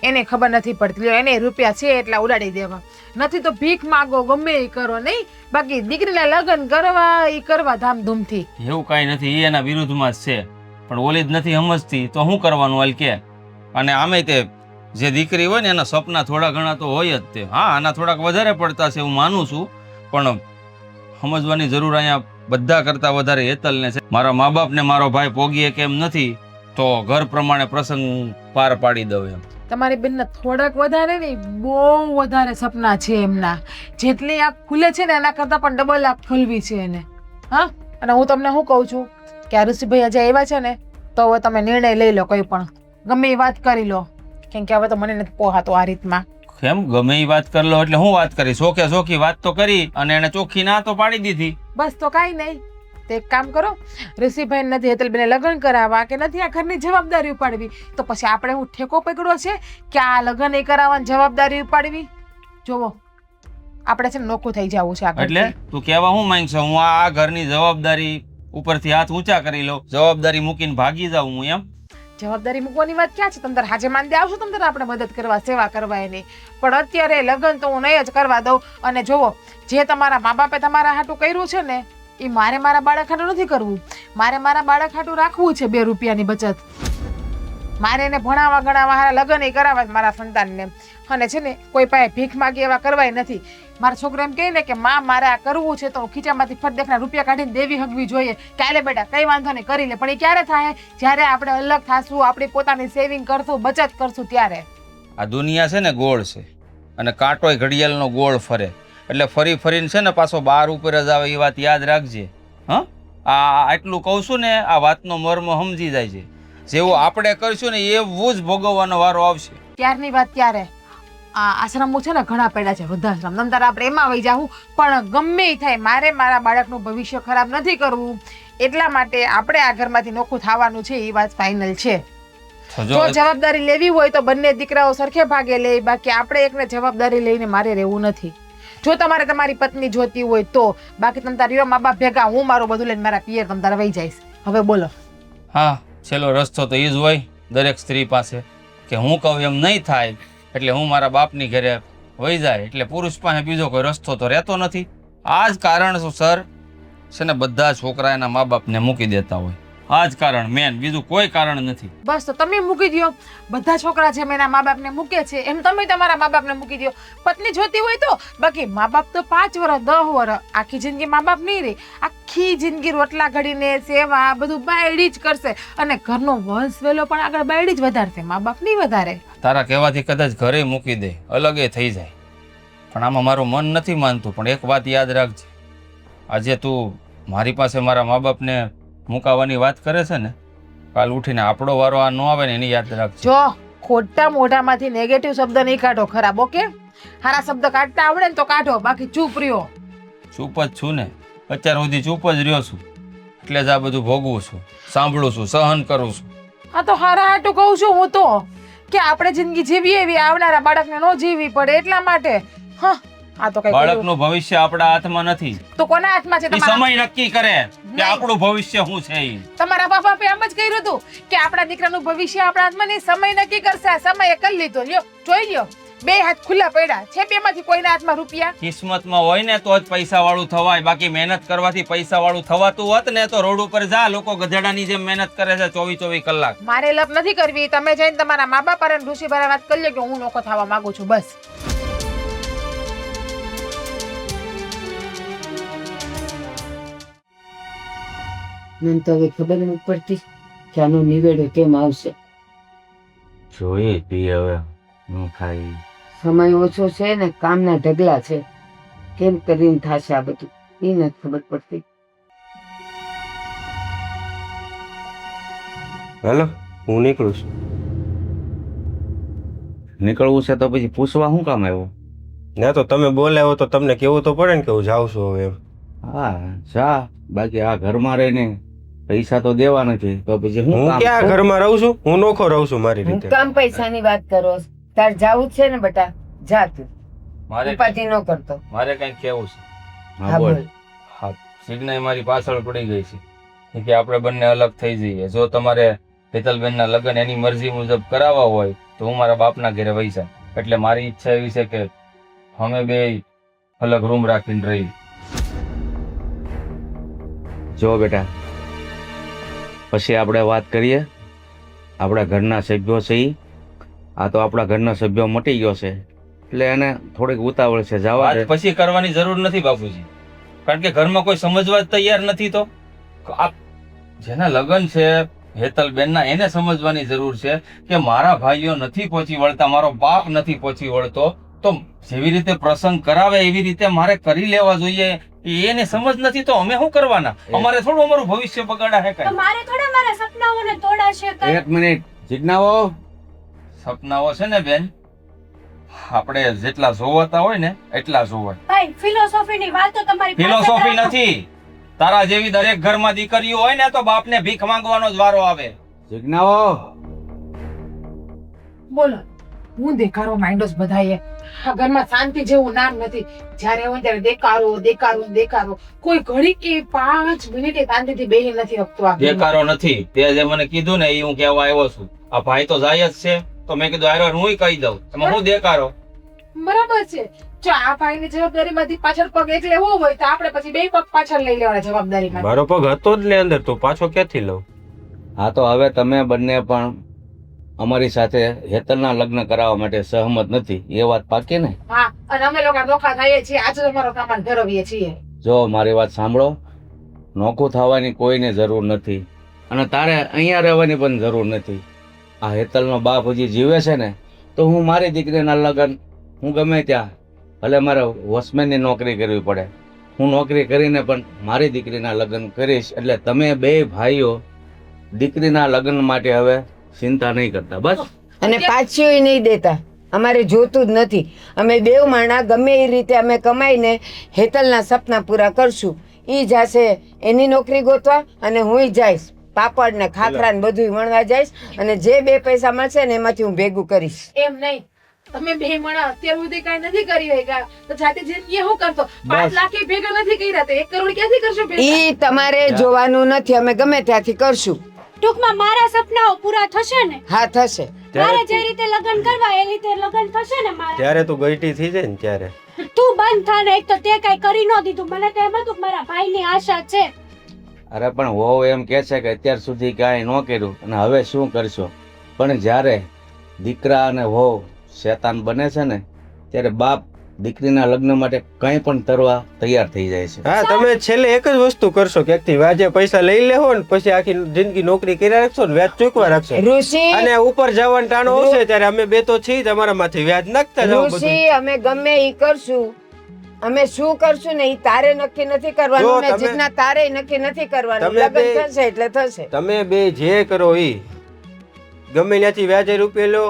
એને ખબર નથી પડતી, લ્યો એને રૂપિયા છે એટલા ઉડાડી દેવા, નથી તો ભીખ માગો, ગમે એ કરો નહીં. બાકી દીકરીના લગ્ન કરવા એ કરવા ધામધૂમથી. એવું કાંઈ નથી, એ એના વિરુદ્ધમાં જ છે, પણ ઓલી જ નથી સમજતી તો શું કરવાનું હાલ કે. અને આમે તે જે દીકરી હોય ને એના સપના થોડા ઘણા તો હોય જ તે. હા, આના થોડાક વધારે પડતા છે હું માનું છું, પણ સમજવાની જરૂર અહીંયા બધા કરતા વધારે હેતલને છે. મારા મા બાપને મારો ભાઈ પોગીએ કેમ નથી, તો ઘર પ્રમાણે પ્રસંગ પાર પાડી દઉં એમ. તમારી બેનના થોડાક વધારે નહીં, બહુ વધારે સપના છે એમના. જેટલી આંખ ખુલે છે ને એના કરતાં પણ ડબલ આંખ ખુલવી છે એને. હા, અને હું તમને શું કહું છું કે આ ઋષિભાઈ હજી આવ્યા છે ને તો હવે તમે નિર્ણય લઈ લો, કોઈ પણ ગમે એ વાત કરી લો, કેમ કે હવે તો મને નથી પોહાતો આ રીતમાં. કેમ ગમે એ વાત કરી લો એટલે હું વાત કરી? ચોખે ચોખી વાત તો કરી અને એને ચોખ્ખી ના તો પાડી દીધી. બસ તો કાંઈ નહીં, તો એક કામ કરો, ઋષિભાઈ નથી હેતલબેને લગ્ન કરાવવા કે નથી આ ઘરની જવાબદારી ઉપાડવી, તો પછી આપણે હું ઠેકો પકડ્યો છે કે આ લગ્ન એ કરાવવાની જવાબદારી ઉપાડવી? જોવો, આપણે છે ને નોખું થઈ જવું છે આ ઘરથી. એટલે તું કહેવા હું માંગશે? હું આ ઘરની જવાબદારી ઉપરથી હાથ ઊંચા કરી લો, જવાબદારી મૂકીને ભાગી જાઉં હું એમ? જવાબદારી મૂકવાની વાત ક્યાં છે? તમે તાર હાજે માંદે આવશો, તમે તાર આપણે મદદ કરવા, સેવા કરવા એની. પણ અત્યારે લગ્ન તો હું નહીં જ કરવા દઉં. અને જુઓ, જે તમારા મા બાપે તમારા હાટું કર્યું છે ને, એ મારે મારા બાળક હાટું નથી કરવું. મારે મારા બાળક હાટું રાખવું છે 2 રૂપિયાની બચત. મારે એને ભણાવવા ગણાવવા હારા લગ્ન એ કરાવવા છે મારા સંતાનને. અને છે ને કોઈ પાસે ભીખ માગી એવા કરવાય નથી. મારા છોકરો એમ કહે ને કે માં મારે આ કરવું છે તો ખીચામાંથી ફટ દેખના રૂપિયા કાઢીને દેવી હગવી જોઈએ. કાલે બેટા કઈ વાંધો નહીં, કરી લે. પણ એ ક્યારે થાય? જ્યારે આપણે અલગ થાશું, આપણી પોતાની સેવિંગ કરશું, બચત કરશું ત્યારે. આ દુનિયા છે ને ગોળ છે, અને કાંટોય ઘડિયાળનો ગોળ ફરે. એટલે ફરી ફરીને છે ને પાછો બાર ઉપર જ આવે, એ વાત યાદ રાખજે. હા, આ આટલું કહું છું ને, આ વાતનો મર્મ સમજી જાય છે. જેવું આપણે કરશું ને એવું જ ભોગવવાનો વારો આવશે. ત્યારની વાત ક્યારે? આ આશ્રમો છે ને ઘણા પડ્યા છે, વૃદ્ધાશ્રમ. તમ તારે આપણે એમાં વહી જાવું. પણ ગમે એ થાય, મારે મારા બાળકનું ભવિષ્ય ખરાબ નથી કરવું. એટલા માટે આપણે આ ઘરમાંથી નોખું થવાનું છે, એ વાત ફાઇનલ છે. તો જો જવાબદારી લેવી હોય તો બંને દીકરાઓ સરખે ભાગે લે. બાકી આપણે એકને જવાબદારી લઈને મારે રહેવું નથી. જો તમારે તમારી પત્ની જોતી હોય તો. બાકી તમે તારી મા બાપ ભેગા, હું મારું બધું લઈને મારા પિયર તમ તારે વહી જઈશ. હવે બોલો. હા, છેલ્લો રસ્તો તો એ જ હોય દરેક સ્ત્રી પાસે, કે હું કહું એમ નહીં થાય એટલે હું મારા બાપની ઘરે વહી જાય. એટલે પુરુષ પાસે બીજો કોઈ રસ્તો તો રહેતો નથી. આ જ કારણસર છે ને બધા છોકરા એના મા બાપને મૂકી દેતા હોય. આ જ કારણ મેન, બીજું કોઈ કારણ નથી. બસ તો તમે મૂકી દો. બધા છોકરા જેમ એના મા બાપને મૂકે છે એમ તમે તમારા મા બાપને મૂકી દો. પત્ની જોતી હોય તો. બાકી મા બાપ તો 5 વર્ષ 10 વર્ષ, આખી જિંદગી મા બાપ નહીં રહે. આખી જિંદગી રોટલા ઘડીને સેવા બધું બાયડી જ કરશે. અને ઘરનો વંશ વેલો પણ આગળ બાયડી જ વધારશે, મા બાપ નહીં વધારે. તારા કહેવાથી કદાચ ઘરે મૂકી દે, અલગે થઈ જાય. પણ આમાં મારું મન નથી માનતું. પણ એક વાત યાદ રાખજે, આજે તું મારી પાસે મારા મા બાપને મુકાવાની વાત કરે છે ને, કાલ ઉઠીને આપણો વારો આ ન આવે ને એની યાદ રાખજો. જો ખોટા મોઢામાંથી નેગેટિવ શબ્દ નહીં કાઢો, ખરાબ. ઓકે? સારા શબ્દ કાઢતા આવડે ને તો કાઢો, બાકી ચૂપ રહ્યો. ચૂપ જ છું ને, અત્યાર સુધી ચૂપ જ રહ્યો છું. એટલે જ આ બધું ભોગવું છું, સાંભળું છું, સહન કરું છું. આ તો હારા હાટું કહું છું હું તો, કે આપણે જિંદગી જીવીએ એવી આવનારા બાળકને ન જીવવી પડે એટલા માટે. હા, આ તો કઈ બાળકનું ભવિષ્ય આપણા હાથમાં નથી. તો કોના હાથમાં છે? એ સમય નક્કી કરે કે આપણું ભવિષ્ય શું છે. તમારા બાપે એમ જ કહ્યું હતું કે આપણા દીકરાનું ભવિષ્ય આપણા હાથમાં નહીં, સમય નક્કી કરશે. આ સમયે કરી લીધો. લ્યો, જોઈ લ્યો, 2 હાથ ખુલ્લા પડ્યા છે. 2 માંથી કોઈના હાથમાં રૂપિયા? કિસ્મતમાં હોય ને તો જ પૈસા વાળું થવાય. બાકી મહેનત કરવાથી પૈસા વાળું થવાતું હોત ને તો રોડ ઉપર જા, લોકો ગધેડાની જેમ મહેનત કરે છે 24 કલાક. મારે લપ નથી કરવી. તમે જઈને તમારા મા બાપ અને ઋષિભાઈ વાત કરી લો કે હું નોખો થવા માંગુ છું. બસ. મને તો હવે ખબર નથી પડતી કે આનો નિવેડો કેમ આવશે. જોઈએ પી હવે હું ખાઈ. સમય ઓછો છે ને, કામના ઢગલા છે. કેમ કરીને થશે આ બધું એ નથી ખબર પડતી. હાલો, હું નીકળું છું. નીકળવું છે તો પછી પૂછવા શું કામ આવ્યો? ના તો તમે બોલાવો તો તમને કેવું તો પડે ને કે હું જાઉં છું હવે એમ. હા જા, બાકી આ ઘરમાં રહીને પૈસા તો દેવા નથી તો પછી હું હું ક્યાં ઘરમાં રહું છું? હું નોખો રહું છું મારી હું રીતે. કામ પૈસાની વાત કરો? તાર જાવું જ છે ને બેટા, જા તું. મારે ઉપાધિ ન કરતો. મારે કંઈક કેવું છે. હા બોલ. હા, સિગ્નલ મારી પાછળ પડી ગઈ છે કે આપણે બંને અલગ થઈ જઈએ. જો તમારે હેતલબેનના લગ્ન એની મરજી મુજબ કરાવવા હોય તો હું મારા બાપના ઘરે વહી જાઉં. એટલે મારી ઈચ્છા એવી છે કે અમે બે અલગ રૂમ રાખીને રહી. જો બેટા, પછી આપણે વાત કરીએ. આપણા ઘરના સભ્યો છે ઈ. આ તો આપણા ઘરના સભ્યો મટી ગયો છે એટલે એને થોડીક ઉતાવળ છે. જવા વાત દે. પછી કરવાની જરૂર નથી બાપુજી, કારણ કે ઘરમાં કોઈ સમજવા જ તૈયાર નથી. તો આ જેના લગ્ન છે હેતલબેનના, એને સમજવાની જરૂર છે કે મારા ભાઈઓ નથી પહોંચી વળતા, મારો બાપ નથી પહોંચી વળતો, તો જેવી રીતે પ્રસંગ કરાવે એવી રીતે મારે કરી લેવા જોઈએ. એને સમજ નથી તો અમે શું કરવાના? અમારે થોડું અમારું ભવિષ્ય બગાડા હે તો કઈ? મારે થોડા મારા સપનાઓને તોડા છે કાંઈ? એક મિનિટ, જીજ્ઞાઓ. સપનાઓ છે ને બેન, આપણે જેટલા જોવાતા હોય ને એટલા જોવાય. ભાઈ, ફિલોસોફીની વાતો તમારી પાસે ફિલોસોફી રાખો. નથી. તારા જેવી દરેક ઘરમાં દીકરીઓ હોય ને તો બાપને ભીખ માંગવાનો જ વારો આવે. જીજ્ઞાઓ. બોલો. હું દેખાડો માંડ્યો બધાએ. આ ઘરમાં શાંતિ જેવું નામ નથી. જ્યારે હોય ત્યારે દેખાડો. કોઈ ઘડી કે 5 મિનિટે શાંતિથી બેહી નથી શકતો આ ઘરમાં. દેખારો નથી. તે જે મને કીધું ને એ હું કહેવા આવ્યો છું. આ ભાઈ તો જાય જ છે, તો મેં કીધું આરો હું કહી દઉં. એમાં હું દેખારો? બરાબર છે. જો આ ભાઈની જવાબદારીમાંથી પાછળ પગ એક લેવો હોય તો આપણે પછી 2 પગ પાછળ લઈ લેવાના જવાબદારીમાં. મારો પગ હતો જ ને અંદર, તો પાછો ક્યાંથી લઉં? હા તો હવે તમે બંને પણ અમારી સાથે હેતલના લગ્ન કરાવવા માટે સહમત નથી, એ વાત પાકી ને? હા, અને અમે લોકો નોખા થઈએ છીએ, આજે અમારો સામાન ધરવીએ છીએ. જો મારી વાત સાંભળો, નોખું થવાની કોઈને જરૂર નથી અને તારે અહીંયા રહેવાની પણ જરૂર નથી. આ હેતલનો બાપ હજી જીવે છે ને, તો હું મારી દીકરીના લગ્ન હું ગમે ત્યાં, ભલે મારે વોચમેનની નોકરી કરવી પડે, હું નોકરી કરીને પણ મારી દીકરીના લગ્ન કરીશ. એટલે તમે 2 ભાઈઓ દીકરીના લગ્ન માટે હવે ચિંતા નહીં કરતા, બસ. અને પાછું નહીં દેતા, અમારે જોતું જ નથી. અમે 2 માણા ગમે એ રીતે અમે કમાઈને હેતલના સપના પૂરા કરશું. ઈ જાશે એની નોકરી ગોતવા અને હું જઈશ પાપડ ને ખાખરા ને બધું વણવા જઈશ, અને જે 2 પૈસા મળશે ને એમાંથી હું ભેગું કરીશ. એમ નહીં, તમે 2 મણા અત્યાર સુધી કઈ નથી કરી રહ્યા તો જાતે જિંદગી શું કરતો? 5 લાખ ભેગા નથી કર્યા તો 1 કરોડ ક્યાંથી કરશો ભેગા? ઈ તમારે જોવાનું નથી, અમે ગમે ત્યાંથી કરશું. ટૂંકમાં મારા સપનાઓ પૂરા થશે ને? હા થશે. મારે જે રીતે લગ્ન કરવા એ રીતે લગ્ન થશે ને મારે. ત્યારે તું ગઈટી થઈ જાય ને ત્યારે. તું બંધ થા ને, એક તો તે કઈ કરી ન દીધું. મને તો એમ હતું કે મારા ભાઈની આશા છે. અરે પણ વહુ એમ કહે છે કે અત્યાર સુધી કાંઈ ન કર્યું અને હવે શું કરશો? પણ જ્યારે દીકરા અને વહુ શેતાન બને છે ને, ત્યારે બાપ દીકરીના લગ્ન માટે કંઈ પણ તરવા તૈયાર થઈ જાય છે. હા, તમે છેલ્લે એક જ વસ્તુ કરશો, ક્યાંકથી વ્યાજે પૈસા લઈ લેવો ને પછી આખી જિંદગી નોકરી કર્યા રાખશો ને વ્યાજ ચૂકવા રાખશો. ઋષિ, અને ઉપર જવાનું ટાણું આવશે ત્યારે અમે 2 તો છીએ, તમારા માંથી વ્યાજ નાખતા જાવ બધું. ઋષિ, અમે ગમે ઈ કરશું. અમે શું કરશું ને ઈ તારે નક્કી નથી કરવાનું, જો ને તમે- જીતના તારે નક્કી નથી કરવાનું. તમે લગ્ન બે- થશે એટલે થશે. તમે 2 જે કરો ઈ ગમે ત્યાંથી વ્યાજે રૂપિયા લો,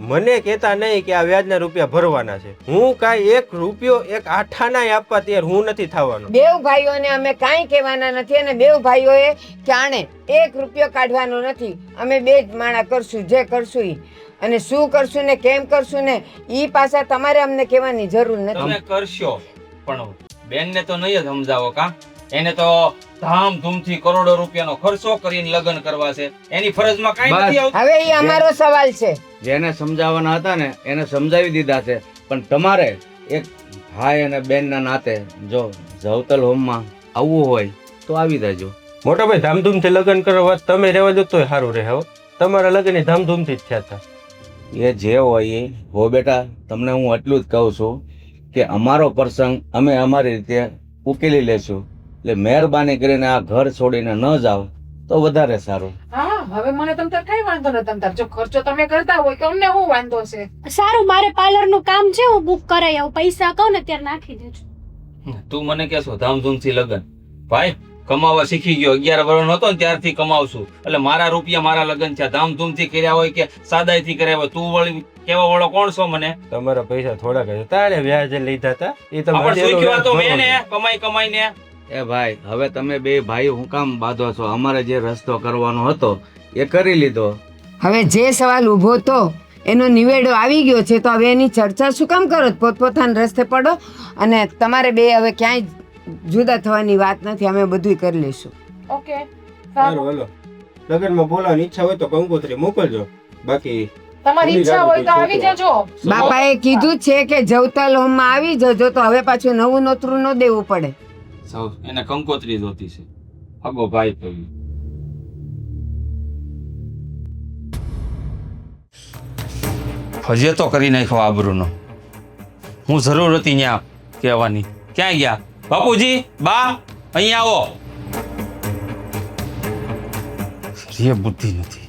મને કહેતા નહીં કે આ વ્યાજના રૂપિયા ભરવાના છે. હું કાંઈ 1 રૂપિયો 1 આઠાનાય આપવા તૈયાર હું નથી થવાનો. 2 ભાઈઓને અમે કાંઈ કહેવાના નથી, અને 2 ભાઈઓએ ક્યાણે 1 રૂપિયો કાઢવાનો નથી. અમે 2 જ માણા કરશું, જે કરશું ઈ. અને શું કરશું ને કેમ કરશું ને ઈ પાછા તમારે અમને કહેવાની જરૂર નથી. તમે કરશો પણ બેનને તો નહીં જ સમજાવો કા? એને તો ધામધૂમથી કરોડો રૂપિયાનો ખર્ચો કરીને લગ્ન કરવા છે, એની ફરજમાં કાંઈ નથી આવતું. હવે ઈ અમારો સવાલ છે. જેને સમજાવવાના હતા ને એને સમજાવી દીધા છે, પણ તમારે એક ભાઈ અને બેનના નાતે જો જવતલ હોમમાં આવવું હોય તો આવી દેજો. મોટા ભાઈ, ધામધૂમથી લગ્ન કરવા તમે રહેવા દો તોય સારું રહે. હો તમારા લગ્ન ધામધૂમથી જ થયા હતા. એ જે હોય એ હો બેટા, તમને હું એટલું જ કહું છું કે અમારો પ્રસંગ અમે અમારી રીતે ઉકેલી લેશું. એટલે મહેરબાની કરીને આ ઘર છોડીને ન જાઓ તો વધારે સારું. હા, હવે મને તમ તાર કઈ વાંધો ન. તમ તાર જો ખર્ચો તમે કરતા હોય તો અમને શું વાંધો છે? સારું, મારે પાર્લરનું કામ છે, હું બુક કરાઈ આવું. પૈસા કહું ને ત્યારે નાખી દેજો. તું મને કહેશો ધામધૂમથી લગ્ન? ભાઈ કમાવા શીખી ગયો, 11 વર્ષનો હતો ને ત્યારથી કમાવશું. એટલે મારા રૂપિયા મારા લગ્ન છે. ધામધૂમથી કર્યા હોય કે સાદાઈથી કર્યા હોય, તું વળી કેવા વાળો કોણ છો મને? તમારા પૈસા થોડાક હતા, તારે વ્યાજે લીધા હતા. એ આપણે શીખ્યો તો મેં ને તમારે કમાઈ કમાઈને. એ ભાઈ, હવે તમે 2 ભાઈઓ હું કામ બાંધો છો? અમારે જે રસ્તો કરવાનો હતો એ કરી લીધો. હવે જે સવાલ ઊભો તો એનો નિવેડો આવી ગયો છે, તો હવે એની ચર્ચા શું કામ કરો? પોતપોતાના રસ્તે પડો. અને તમારે 2 હવે ક્યાંય જુદા થવાની વાત નથી, અમે બધું કરી લઈશું. ઓકે, સારું, હાલો. લગ્નમાં બોલાવવાની ઈચ્છા હોય તો કંકોત્રી મોકલજો, બાકી તમારી ઈચ્છા હોય તો આવી જજો. બાપાએ કીધું જ છે કે જવતલ હોમમાં આવી જજો, તો હવે પાછું નવું નોતરું ન દેવું પડે. સૌ એને કંકોત્રી જોતી છે. હગો ભાઈ કહ્યું. ફજેતો કરી નાખ્યો આબરૂનો. હું જરૂર હતી ત્યાં કહેવાની. ક્યાં ગયા બાપુજી? બા અહીંયા આવો. રે બુદ્ધિ નથી.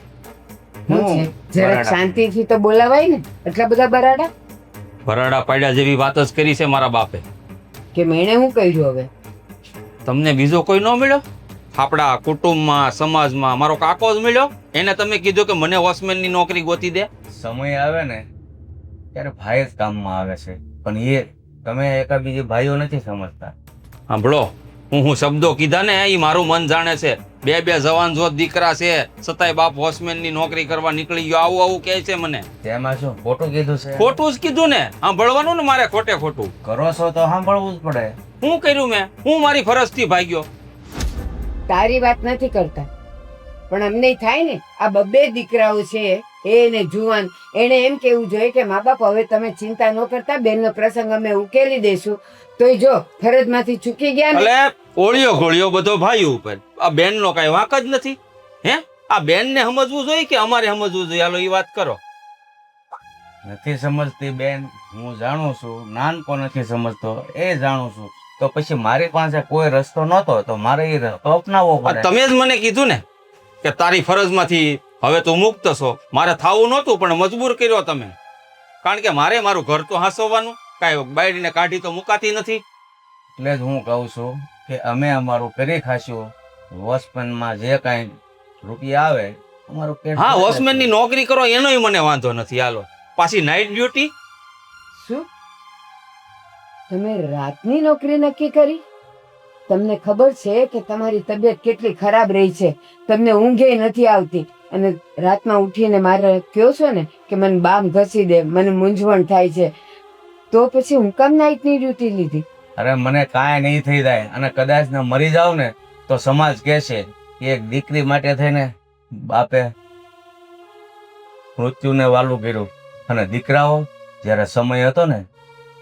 શું છે? જરાક શાંતિથી તો બોલાવાય ને. એટલા બધા બરાડા ભરાડા પાડ્યા જેવી વાત જ કરી છે મારા બાપે. કે મેણે હું કહ્યું? હવે તમને બીજો કોઈ ન મળ્યો આપણા કુટુંબમાં, સમાજમાં? મારો કાકો જ મળ્યો, એને તમે કીધું કે મને વોચમેનની નોકરી ગોતી દે. સમય આવે ને ત્યારે ભાઈ જ કામમાં આવે છે, પણ એ તમે એકાબીજી ભાઈઓ નથી સમજતા. સાંભળો, હું શબ્દો કીધા ને એ મારું મન જાણે છે. બે જવાન જો દીકરા છે છતાંય બાપ વોચમેન ની નોકરી કરવા નીકળી ગયો આવું આવું કહે છે મને. તેમાં શું ખોટું કીધું છે? ખોટું જ કીધું ને, સાંભળવાનું ને મારે ખોટે ખોટું. કરો છો તો સાંભળવું જ પડે. શું કર્યું મેં? હું મારી ફરજથી ભાગ્યો. તારી વાત નથી કરતા, પણ અમને થાય ને આ બબ્બે દીકરાઓ છે એને જુવાન, એને એમ કેવું જોઈએ કે મા બાપ હવે તમે ચિંતા ન કરતા, બેનનો પ્રસંગ અમે ઉકેલી દઈશું. તોય જો ફરજમાંથી ચૂકી ગયા ને. એટલે ઓળિયો ઘોળિયો બધો ભાઈ ઉપર, આ બેન નો કઈ વાંક જ નથી. હે, આ બેન ને સમજવું જોઈએ કે અમારે સમજવું જોઈએ? હાલો એ વાત કરો. નથી સમજતી બેન, હું જાણું છું. નાનકો નથી સમજતો એ જાણું છું. તો પછી મારી પાસે કોઈ રસ્તો નહોતો તો મારે એ રસ્તો અપનાવવો પડે. તમે જ મને કીધું ને કે તારી ફરજમાંથી હવે તું મુક્ત છો. મારે થાવું નહોતું પણ મજબૂર કર્યો તમે, કારણ કે મારે મારું ઘર તો હાંસવવાનું, કાંઈ બાયડીને કાઢી તો મુકાતી નથી. એટલે જ હું કહું છું કે અમે અમારું કરી ખાશું. વોચમેનમાં જે કાંઈ રૂપિયા આવે અમારું પેટ હા, ભરે. વોચમેન ની નોકરી કરો એનોય મને વાંધો નથી. હાલો પાછી નાઇટ ડ્યુટી. શું તમે રાતની નોકરી નક્કી કરી? તમને ખબર છે કે તમારી તબિયત કેટલી ખરાબ રહી છે, તમને ઊંઘે નથી આવતી, અને રાતમાં ઉઠીને મારે કહો છો ને કે મને બામ ઘસી દે, મને મૂંઝવણ થાય છે, તો પછી હું કામ નાઇટની ડ્યુટી લીધી? અરે મને કાંઈ નહીં થઈ જાય, અને કદાચ ને મરી જાવ ને તો સમાજ કહેશે કે એક દીકરી માટે થઈને બાપે મૃત્યુને વાલું કર્યું, અને દીકરાઓ જ્યારે સમય હતો ને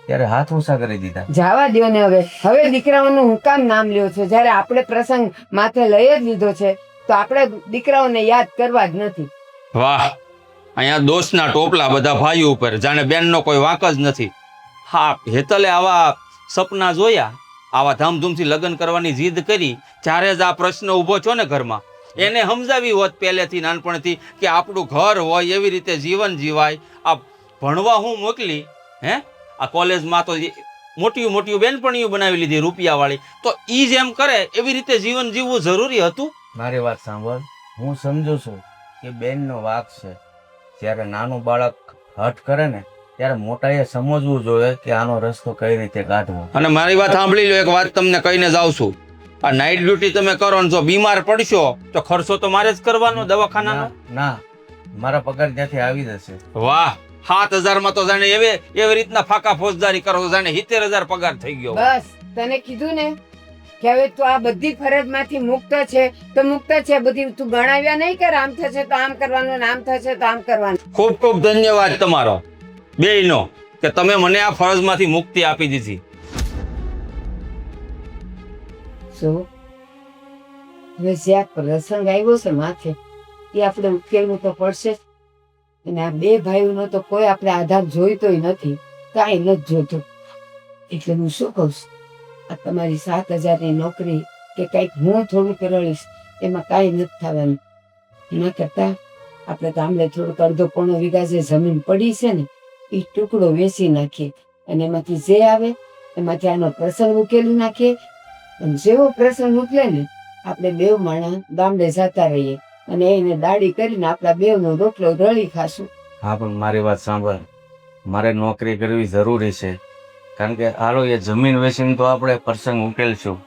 ત્યારે હાથ ઊંચા કરી દીધા. જાવા દ્યો ને હવે. હવે દીકરાઓનું હું કામ નામ લ્યો છો? જ્યારે આપણે પ્રસંગ માથે લઈ જ લીધો છે તો આપણે દીકરાઓને યાદ કરવા જ નથી. વાહ, અહીંયા દોષના ટોપલા બધા ભાઈઓ ઉપર, જાણે બેનનો કોઈ વાંક જ નથી. હા, હેતલે આવા સપના જોયા, આવા ધામધૂમથી લગ્ન કરવાની જીદ કરી, ત્યારે જ આ પ્રશ્ન ઊભો છો ને ઘરમાં. એને સમજાવી હોત પહેલેથી નાનપણથી કે આપણું ઘર હોય એવી રીતે જીવન જીવાય. આ ભણવા હું મોકલી, હે આ કોલેજમાં તો મોટી મોટી બેનપણીઓ બનાવી લીધી રૂપિયાવાળી, તો ઈ જ એમ કરે એવી રીતે જીવન જીવવું જરૂરી હતું? મારી વાત સાંભળ, હું સમજુ છું કે બેનનો વાંક છે. જ્યારે નાનું બાળક હઠ કરે ને ત્યારે મોટાએ સમજવું જોઈએ કે આનો રસ્તો કઈ રીતે કાઢવો. અને મારી વાત સાંભળી લો, એક વાત તમને કહીને જાઉં છું. આ નાઇટ ડ્યુટી તમે કરો ને જો બીમાર પડશો તો ખર્ચો તો મારે જ કરવાનો દવાખાનાનો. ના, મારા પગાર ત્યાંથી આવી જશે. વાહ, 7,000 માં તો જાણે એવી રીતના ફાકા ફોજદારી કરો તો જાણે 70,000 પગાર થઈ ગયો. બસ તને કીધું ને કે હવે તું આ બધી ફરજમાંથી મુક્ત છે તો મુક્ત છે. બધી તું ગણાવ્યા નહીં કે આમ થશે તો આમ કરવાનું ને આમ થશે તો આમ કરવાનું. ખૂબ ખૂબ ધન્યવાદ તમારો બેયનો કે તમે મને આ ફરજમાંથી મુક્તિ આપી દીધી. શું હવે જે આ પ્રસંગ આવ્યો છે માથે એ આપણે ઉકેલવું તો પડશે જ. અને આ બે ભાઈઓનો તો કોઈ આપણે આધાર જોઈતોય નથી, કાંઈ નથી જોતું. એટલે હું શું કહું છું, આ તમારી 7,000 ની નોકરી કે કંઈક હું થોડું કરવીશ એમાં કાંઈ નથી થવાનું. એના કરતા આપણે ગામડે થોડુંક અડધો પોણો વીઘા જે જમીન પડી છે ને એ ટુકડો વેચી નાખીએ, અને એમાંથી જે આવે એમાંથી આનો પ્રસંગ ઉકેલી નાખીએ. અને જેવો પ્રસંગ ઉકેલે ને આપણે બેવ માણસ ગામડે જતા રહીએ અને એને દાડી કરીને આપણા બેવનો રોટલો રળી ખાશું. હા, પણ મારી વાત સાંભળ, મારે નોકરી કરવી જરૂરી છે. કારણ કે હાલો એ જમીન વેચીને તો આપણે પ્રસંગ ઉકેલશું,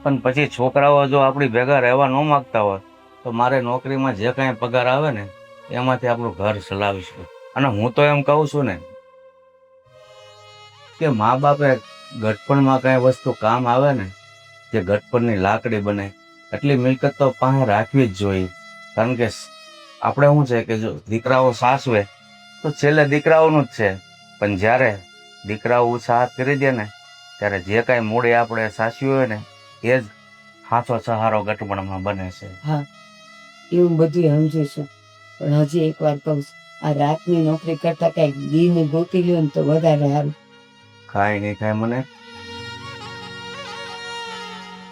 પણ પછી છોકરાઓ જો આપણી ભેગા રહેવા ન માગતા હોય તો મારે નોકરીમાં જે કાંઈ પગાર આવે ને એમાંથી આપણું ઘર ચલાવીશું. અને હું તો એમ કહું છું ને કે મા બાપે ગટપણમાં કાંઈ વસ્તુ કામ આવે ને, જે ગટપણની લાકડી બને એટલી મિલકત તો પાસે રાખવી જ જોઈએ. કારણ કે આપણે શું છે કે જો દીકરાઓ સાસવે તો છેલ્લે દીકરાઓનું જ છે, પણ જ્યારે દીકરાઓ ઉત્સાહ કરી દે ને ત્યારે જે કાંઈ મૂડી આપણે સાસ્યું હોય ને એ જ સાચો સહારો ગટપણમાં બને છે. હા, એવું બધું સમજુ છું, પણ હજી એક વાર કહું છું, આ રાતની નોકરી કરતા કઈક દીને ગોતી લ્યો ને તો વધારે સારું. કાંઈ નહીં થાય મને.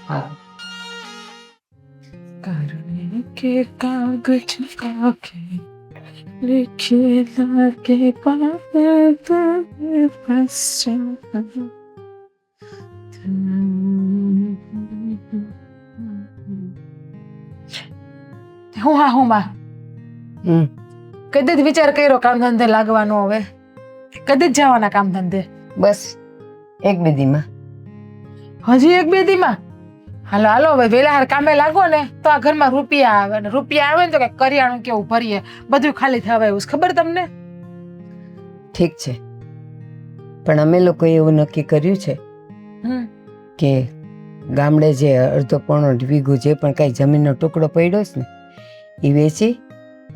હા, करने के कागज काके लिखे लाके पावे बस હું બા કદી જ વિચાર કર્યો કામ ધંધે લાગવાનો? હવે કદી જ જવાના કામ ધંધે? બસ એક બે દીમાં. હજી એક બે દીમાં? હાલો હાલો હવે વેલા હાર કામે લાગો ને તો આ ઘરમાં રૂપિયા આવે ને રૂપિયા આવે ને તો કે કરિયાણું કેવું ભરીએ બધું ખાલી થવા એવું છે. ખબર તમને? ઠીક છે, પણ અમે લોકોએ એવું નક્કી કર્યું છે હમ કે ગામડે જે અડધો પોણો વીઘો જે પણ કાંઈ જમીનનો ટુકડો પડ્યો છે ને એ વેચી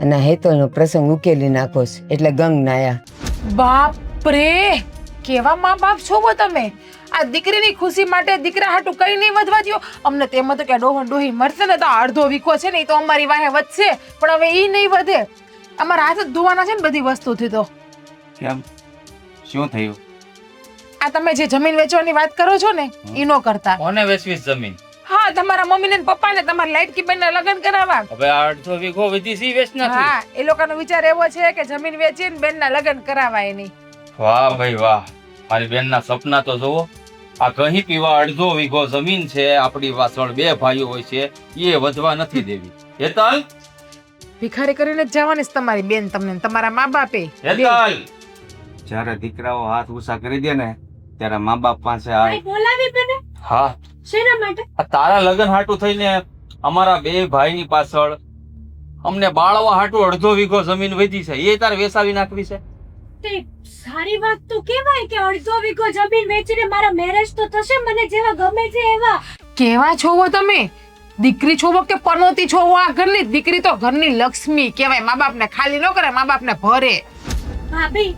અને હેતલનો પ્રસંગ ઉકેલી નાખો છે, એટલે ગંગ નાયા. બાપ રે, કેવા મા બાપ છો હો તમે! આ દીકરીની ખુશી માટે દીકરા હાટું કઈ નહીં વધવા દ્યો. અમને તેમ હતું કે ડોહન ડોહી મરશે ને તો આ અડધો વીખો છે ને એ તો અમારી વાહે વધશે, પણ હવે ઈ નહીં વધે. અમારા હાથ જ ધોવાના છે ને બધી વસ્તુથી. તો કેમ, શું થયું? આ તમે જે જમીન વેચવાની વાત કરો છો ને ઈ નો કરતા. કોને વેચવીશ જમીન? હા, તમારા મમ્મી ને પપ્પા ને તમારા લાઈટકી બેન લગ્ન કરાવવા. હવે આ 1/2 વીઘો વધી સી વેચ નાખી. હા, એ લોકોનો વિચાર એવો છે કે જમીન વેચીને બેનના લગ્ન કરાવાય નહીં. વાહ ભાઈ વાહ, મારી બેનના સપના તો જોવો. આ કહી પીવા 1/2 વીઘો જમીન છે, આપણી પાછળ 2 ભાઈઓ હોય છે, એ વધવા નથી દેવી. હેતલ, ભિખારી કરીને જ જવાની છે તમારી બેન તમને ને તમારા મા બાપે. હેતલ, જ્યારે દીકરાઓ હાથ ઊંચા કરી દે ને ત્યારે મા બાપ પાસે આ ભાઈ બોલાવી મને હા, શેના માટે? આ તારા લગ્ન હાટું થઈને અમારા 2 ભાઈની પાછળ અમને બાળવા હાટું 1/2 વીઘો જમીન વધી છે, એ તારે વેસાવી નાખવી છે? તે સારી વાત તો કહેવાય કે 1/2 વીઘો જમીન વેચીને મારા મેરેજ તો થશે, મને જેવા ગમે છે એવા. કેવા છો હો તમે? દીકરી છો કે પનોતી છો? આ ઘરની દીકરી તો ઘરની લક્ષ્મી કહેવાય. મા બાપને ખાલી ન કરે, મા બાપને ભરે. ભાભી,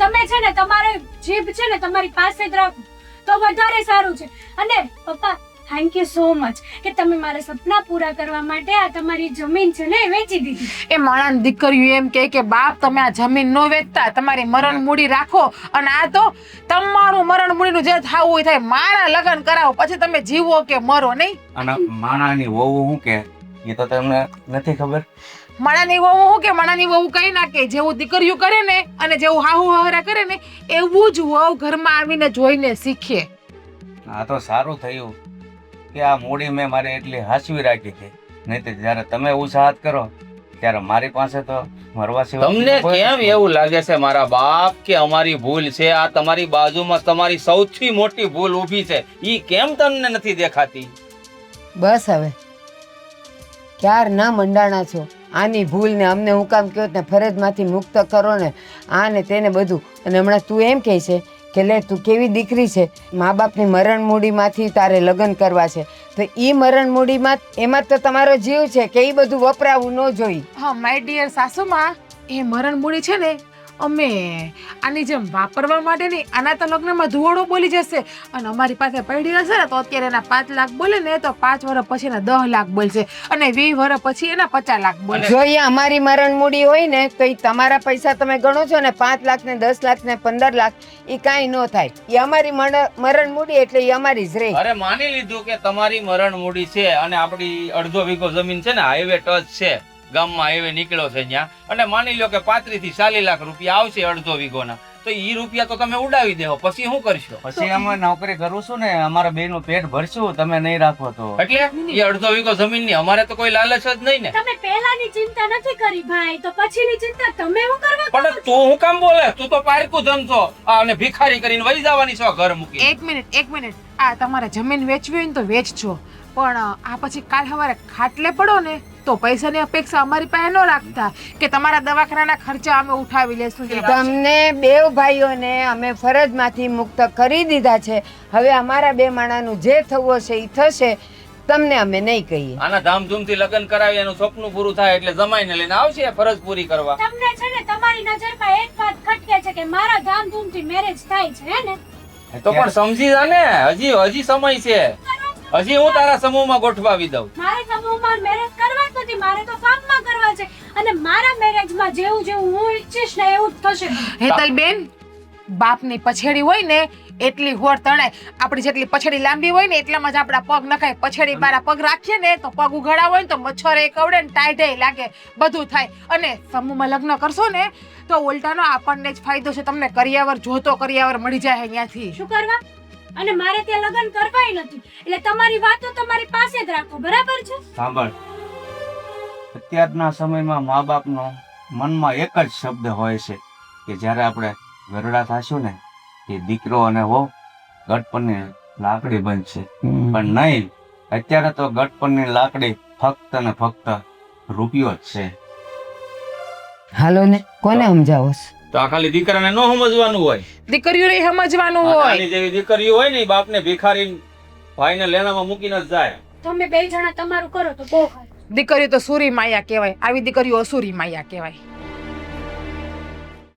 તમે છે ને તમારે જીભ છે ને તમારી પાસે જ રાખો તો વધારે સારું છે. અને પપ્પા, થેન્ક યુ સો મચ કે તમે મારા સપના પૂરા કરવા માટે આ તમારી જમીન છે ને એ વેચી દીધી. એ માણાની દીકરીઓ એમ કહે કે બાપ તમે આ જમીન નો વેચતા, તમારી મરણ મૂડી રાખો, અને આ તો તમારું મરણ મૂડીનું જે થાવું હોય થાય, મારા લગ્ન કરાવો પછી તમે જીવો કે મરો. નહીં, અને માણાની વહુ શું કે એ તો તમને નથી ખબર. માણાની વહુ શું કે માણાની વહુ કઈ ના કે, જેવું દીકરીઓ કરે ને અને જેવું હાહુ હહરા કરે ને એવું જ વહુ ઘરમાં આવીને જોઈને શીખે. આ તો સારું થયું કે આ મૂડી મેં મારે એટલી હાચવી રાખી છે, નહીં તો જ્યારે તમે ઊંચા હાથ કરો ત્યારે મારી પાસે તો મરવા સિવાય તમને કોઈ કેમ નથી. એવું લાગે છે મારા બાપ કે અમારી ભૂલ છે? આ તમારી બાજુમાં તમારી સૌથી મોટી ભૂલ ઊભી છે, ઈ કેમ તમને નથી દેખાતી? બસ હવે ક્યાર ના મંડાણા છો. આની ભૂલ ને અમને હું કામ કહ્યું ને ફરજમાંથી મુક્ત કરો ને આ ને તેને બધું. અને હમણાં તું એમ કહે છે કે લે તું કેવી દીકરી છે, મા બાપની મરણ મૂડીમાંથી તારે લગ્ન કરવા છે, તો એ મરણ મૂડીમાં એમાં તો તમારો જીવ છે કે એ બધું વપરાવું ન જોઈ. હા માય ડિયર સાસુમાં, એ મરણ મૂડી છે ને અમે આની જેમ વાપરવા માટે નહીં, આના તો લગ્નમાં ધુવાડો બોલી જશે, અને અમારી પાસે પડી હશે ને તો અત્યારે એના 5 લાખ બોલે ને તો 5 વર્ષ પછી એના 10 લાખ બોલશે, અને 20 વર્ષ પછી એના 50 લાખ બોલે. જો એ અમારી મરણ મૂડી હોય ને તો એ તમારા પૈસા તમે ગણો છો ને 5 લાખ ને 10 લાખ ને 15 લાખ, એ કાંઈ ન થાય. એ અમારી મરણ મૂડી એટલે એ અમારી જ રહે. અરે માની લીધું કે તમારી મરણ મૂડી છે અને આપણી 1/2 વીઘો જમીન છે ને હાઈવે ટચ છે, ગામમાં હાઈવે નીકળ્યો છે ત્યાં, અને માની લો કે 35 થી 40 લાખ રૂપિયા આવશે 1/2 વીઘોના, તો ઈ રૂપિયા તો તમે ઉડાવી દેવો, પછી શું કરશો? પછી અમે નોકરી કરું છું ને અમારા બેનું પેટ ભરશું, તમે નહીં રાખો તો. એટલે એ 1/2 વીઘો જમીનની અમારે તો કોઈ લાલચ જ નહીં ને. તમે પહેલાની ચિંતા નથી કરી ભાઈ, તો પછીની ચિંતા તમે શું કરવા પણ કરો છો? તું હું કામ બોલે? તું તો પારકું જમ છો અને ભિખારી કરીને વહી જવાની છો ઘર મૂકી. એક મિનિટ, આ તમારે જમીન વેચવી હોય ને તો વેચજો, પણ આ પછી કાલ સવારે ખાટલે પડો ને તો પૈસાની અપેક્ષા અમારી પાસે ન રાખતા કે તમારા દવાખાનાના ખર્ચા અમે ઉઠાવી લેશું. તમને બેવ ભાઈઓને અમે ફરજમાંથી મુક્ત કરી દીધા છે. હવે અમારા 2 માણાનું જે થવું હશે એ થશે, તમને અમે નહીં કહીએ. આના ધામધૂમથી લગ્ન કરાવી એનું સપનું પૂરું થાય એટલે જમાઈને લઈને આવશે ફરજ પૂરી કરવા. તમને છે ને તમારી નજરમાં એક વાત ખટકે છે કે મારા ધામધૂમથી મેરેજ થાય છે હે ને? તો પણ સમજી જા ને, હજી સમય છે, હજી હું તારા સમૂહમાં ગોઠવાવી દઉં. મારે સમૂહમાં મેરેજ કરવા જ નથી, મારે તો ફાર્મમાં કરવા છે, અને મારા મેરેજમાં જેવું જેવું હું ઈચ્છીશ ને એવું જ થશે. હેતલબેન, બાપની પછેડી હોય ને એટલી હોર તણાય, આપણી જેટલી પછેડી લાંબી હોય ને એટલામાં જ આપણા પગ નખાય. પછેડી બારા પગ રાખીએ ને તો પગ ઉઘાડા હોય ને તો મચ્છર એ કવડે ને ટાઈટ લાગે, બધું થાય. અને સમૂહમાં લગ્ન કરશો ને તો ઉલટાનો આપણને જ ફાયદો છે, તમને કરિયાવર જોતો કરિયાવર મળી જાય અહીંયાથી. શું કરવા? અને મારે ત્યાં લગ્ન કરવાય નથી, એટલે તમારી વાતો તમારી પાસે જ રાખો, બરાબર છે? સાંભળ, અત્યારના સમયમાં મા બાપનો મનમાં એક જ શબ્દ હોય છે કે જ્યારે આપણે ઘરડા થશું ને એ દીકરો અને વહુ ગટપણની લાકડી બનશે, પણ નહીં, અત્યારે તો ગટપણની લાકડી ફક્ત ને ફક્ત રૂપિયો જ છે. હાલો ને કોને સમજાવો છો? તો આ ખાલી દીકરાને ન સમજવાનું હોય. દીકરીઓને સમજવાનું હોય. આની જેવી દીકરીઓ હોય ને ઈ બાપને ભિખારી ભાઈને લેણામાં મૂકીને જ જાય. તમે બે જણા તમારું કરો તો બહુ સારું. દીકરીઓ તો સુરી માયા કહેવાય, આવી દીકરીઓ અસુરી માયા કહેવાય.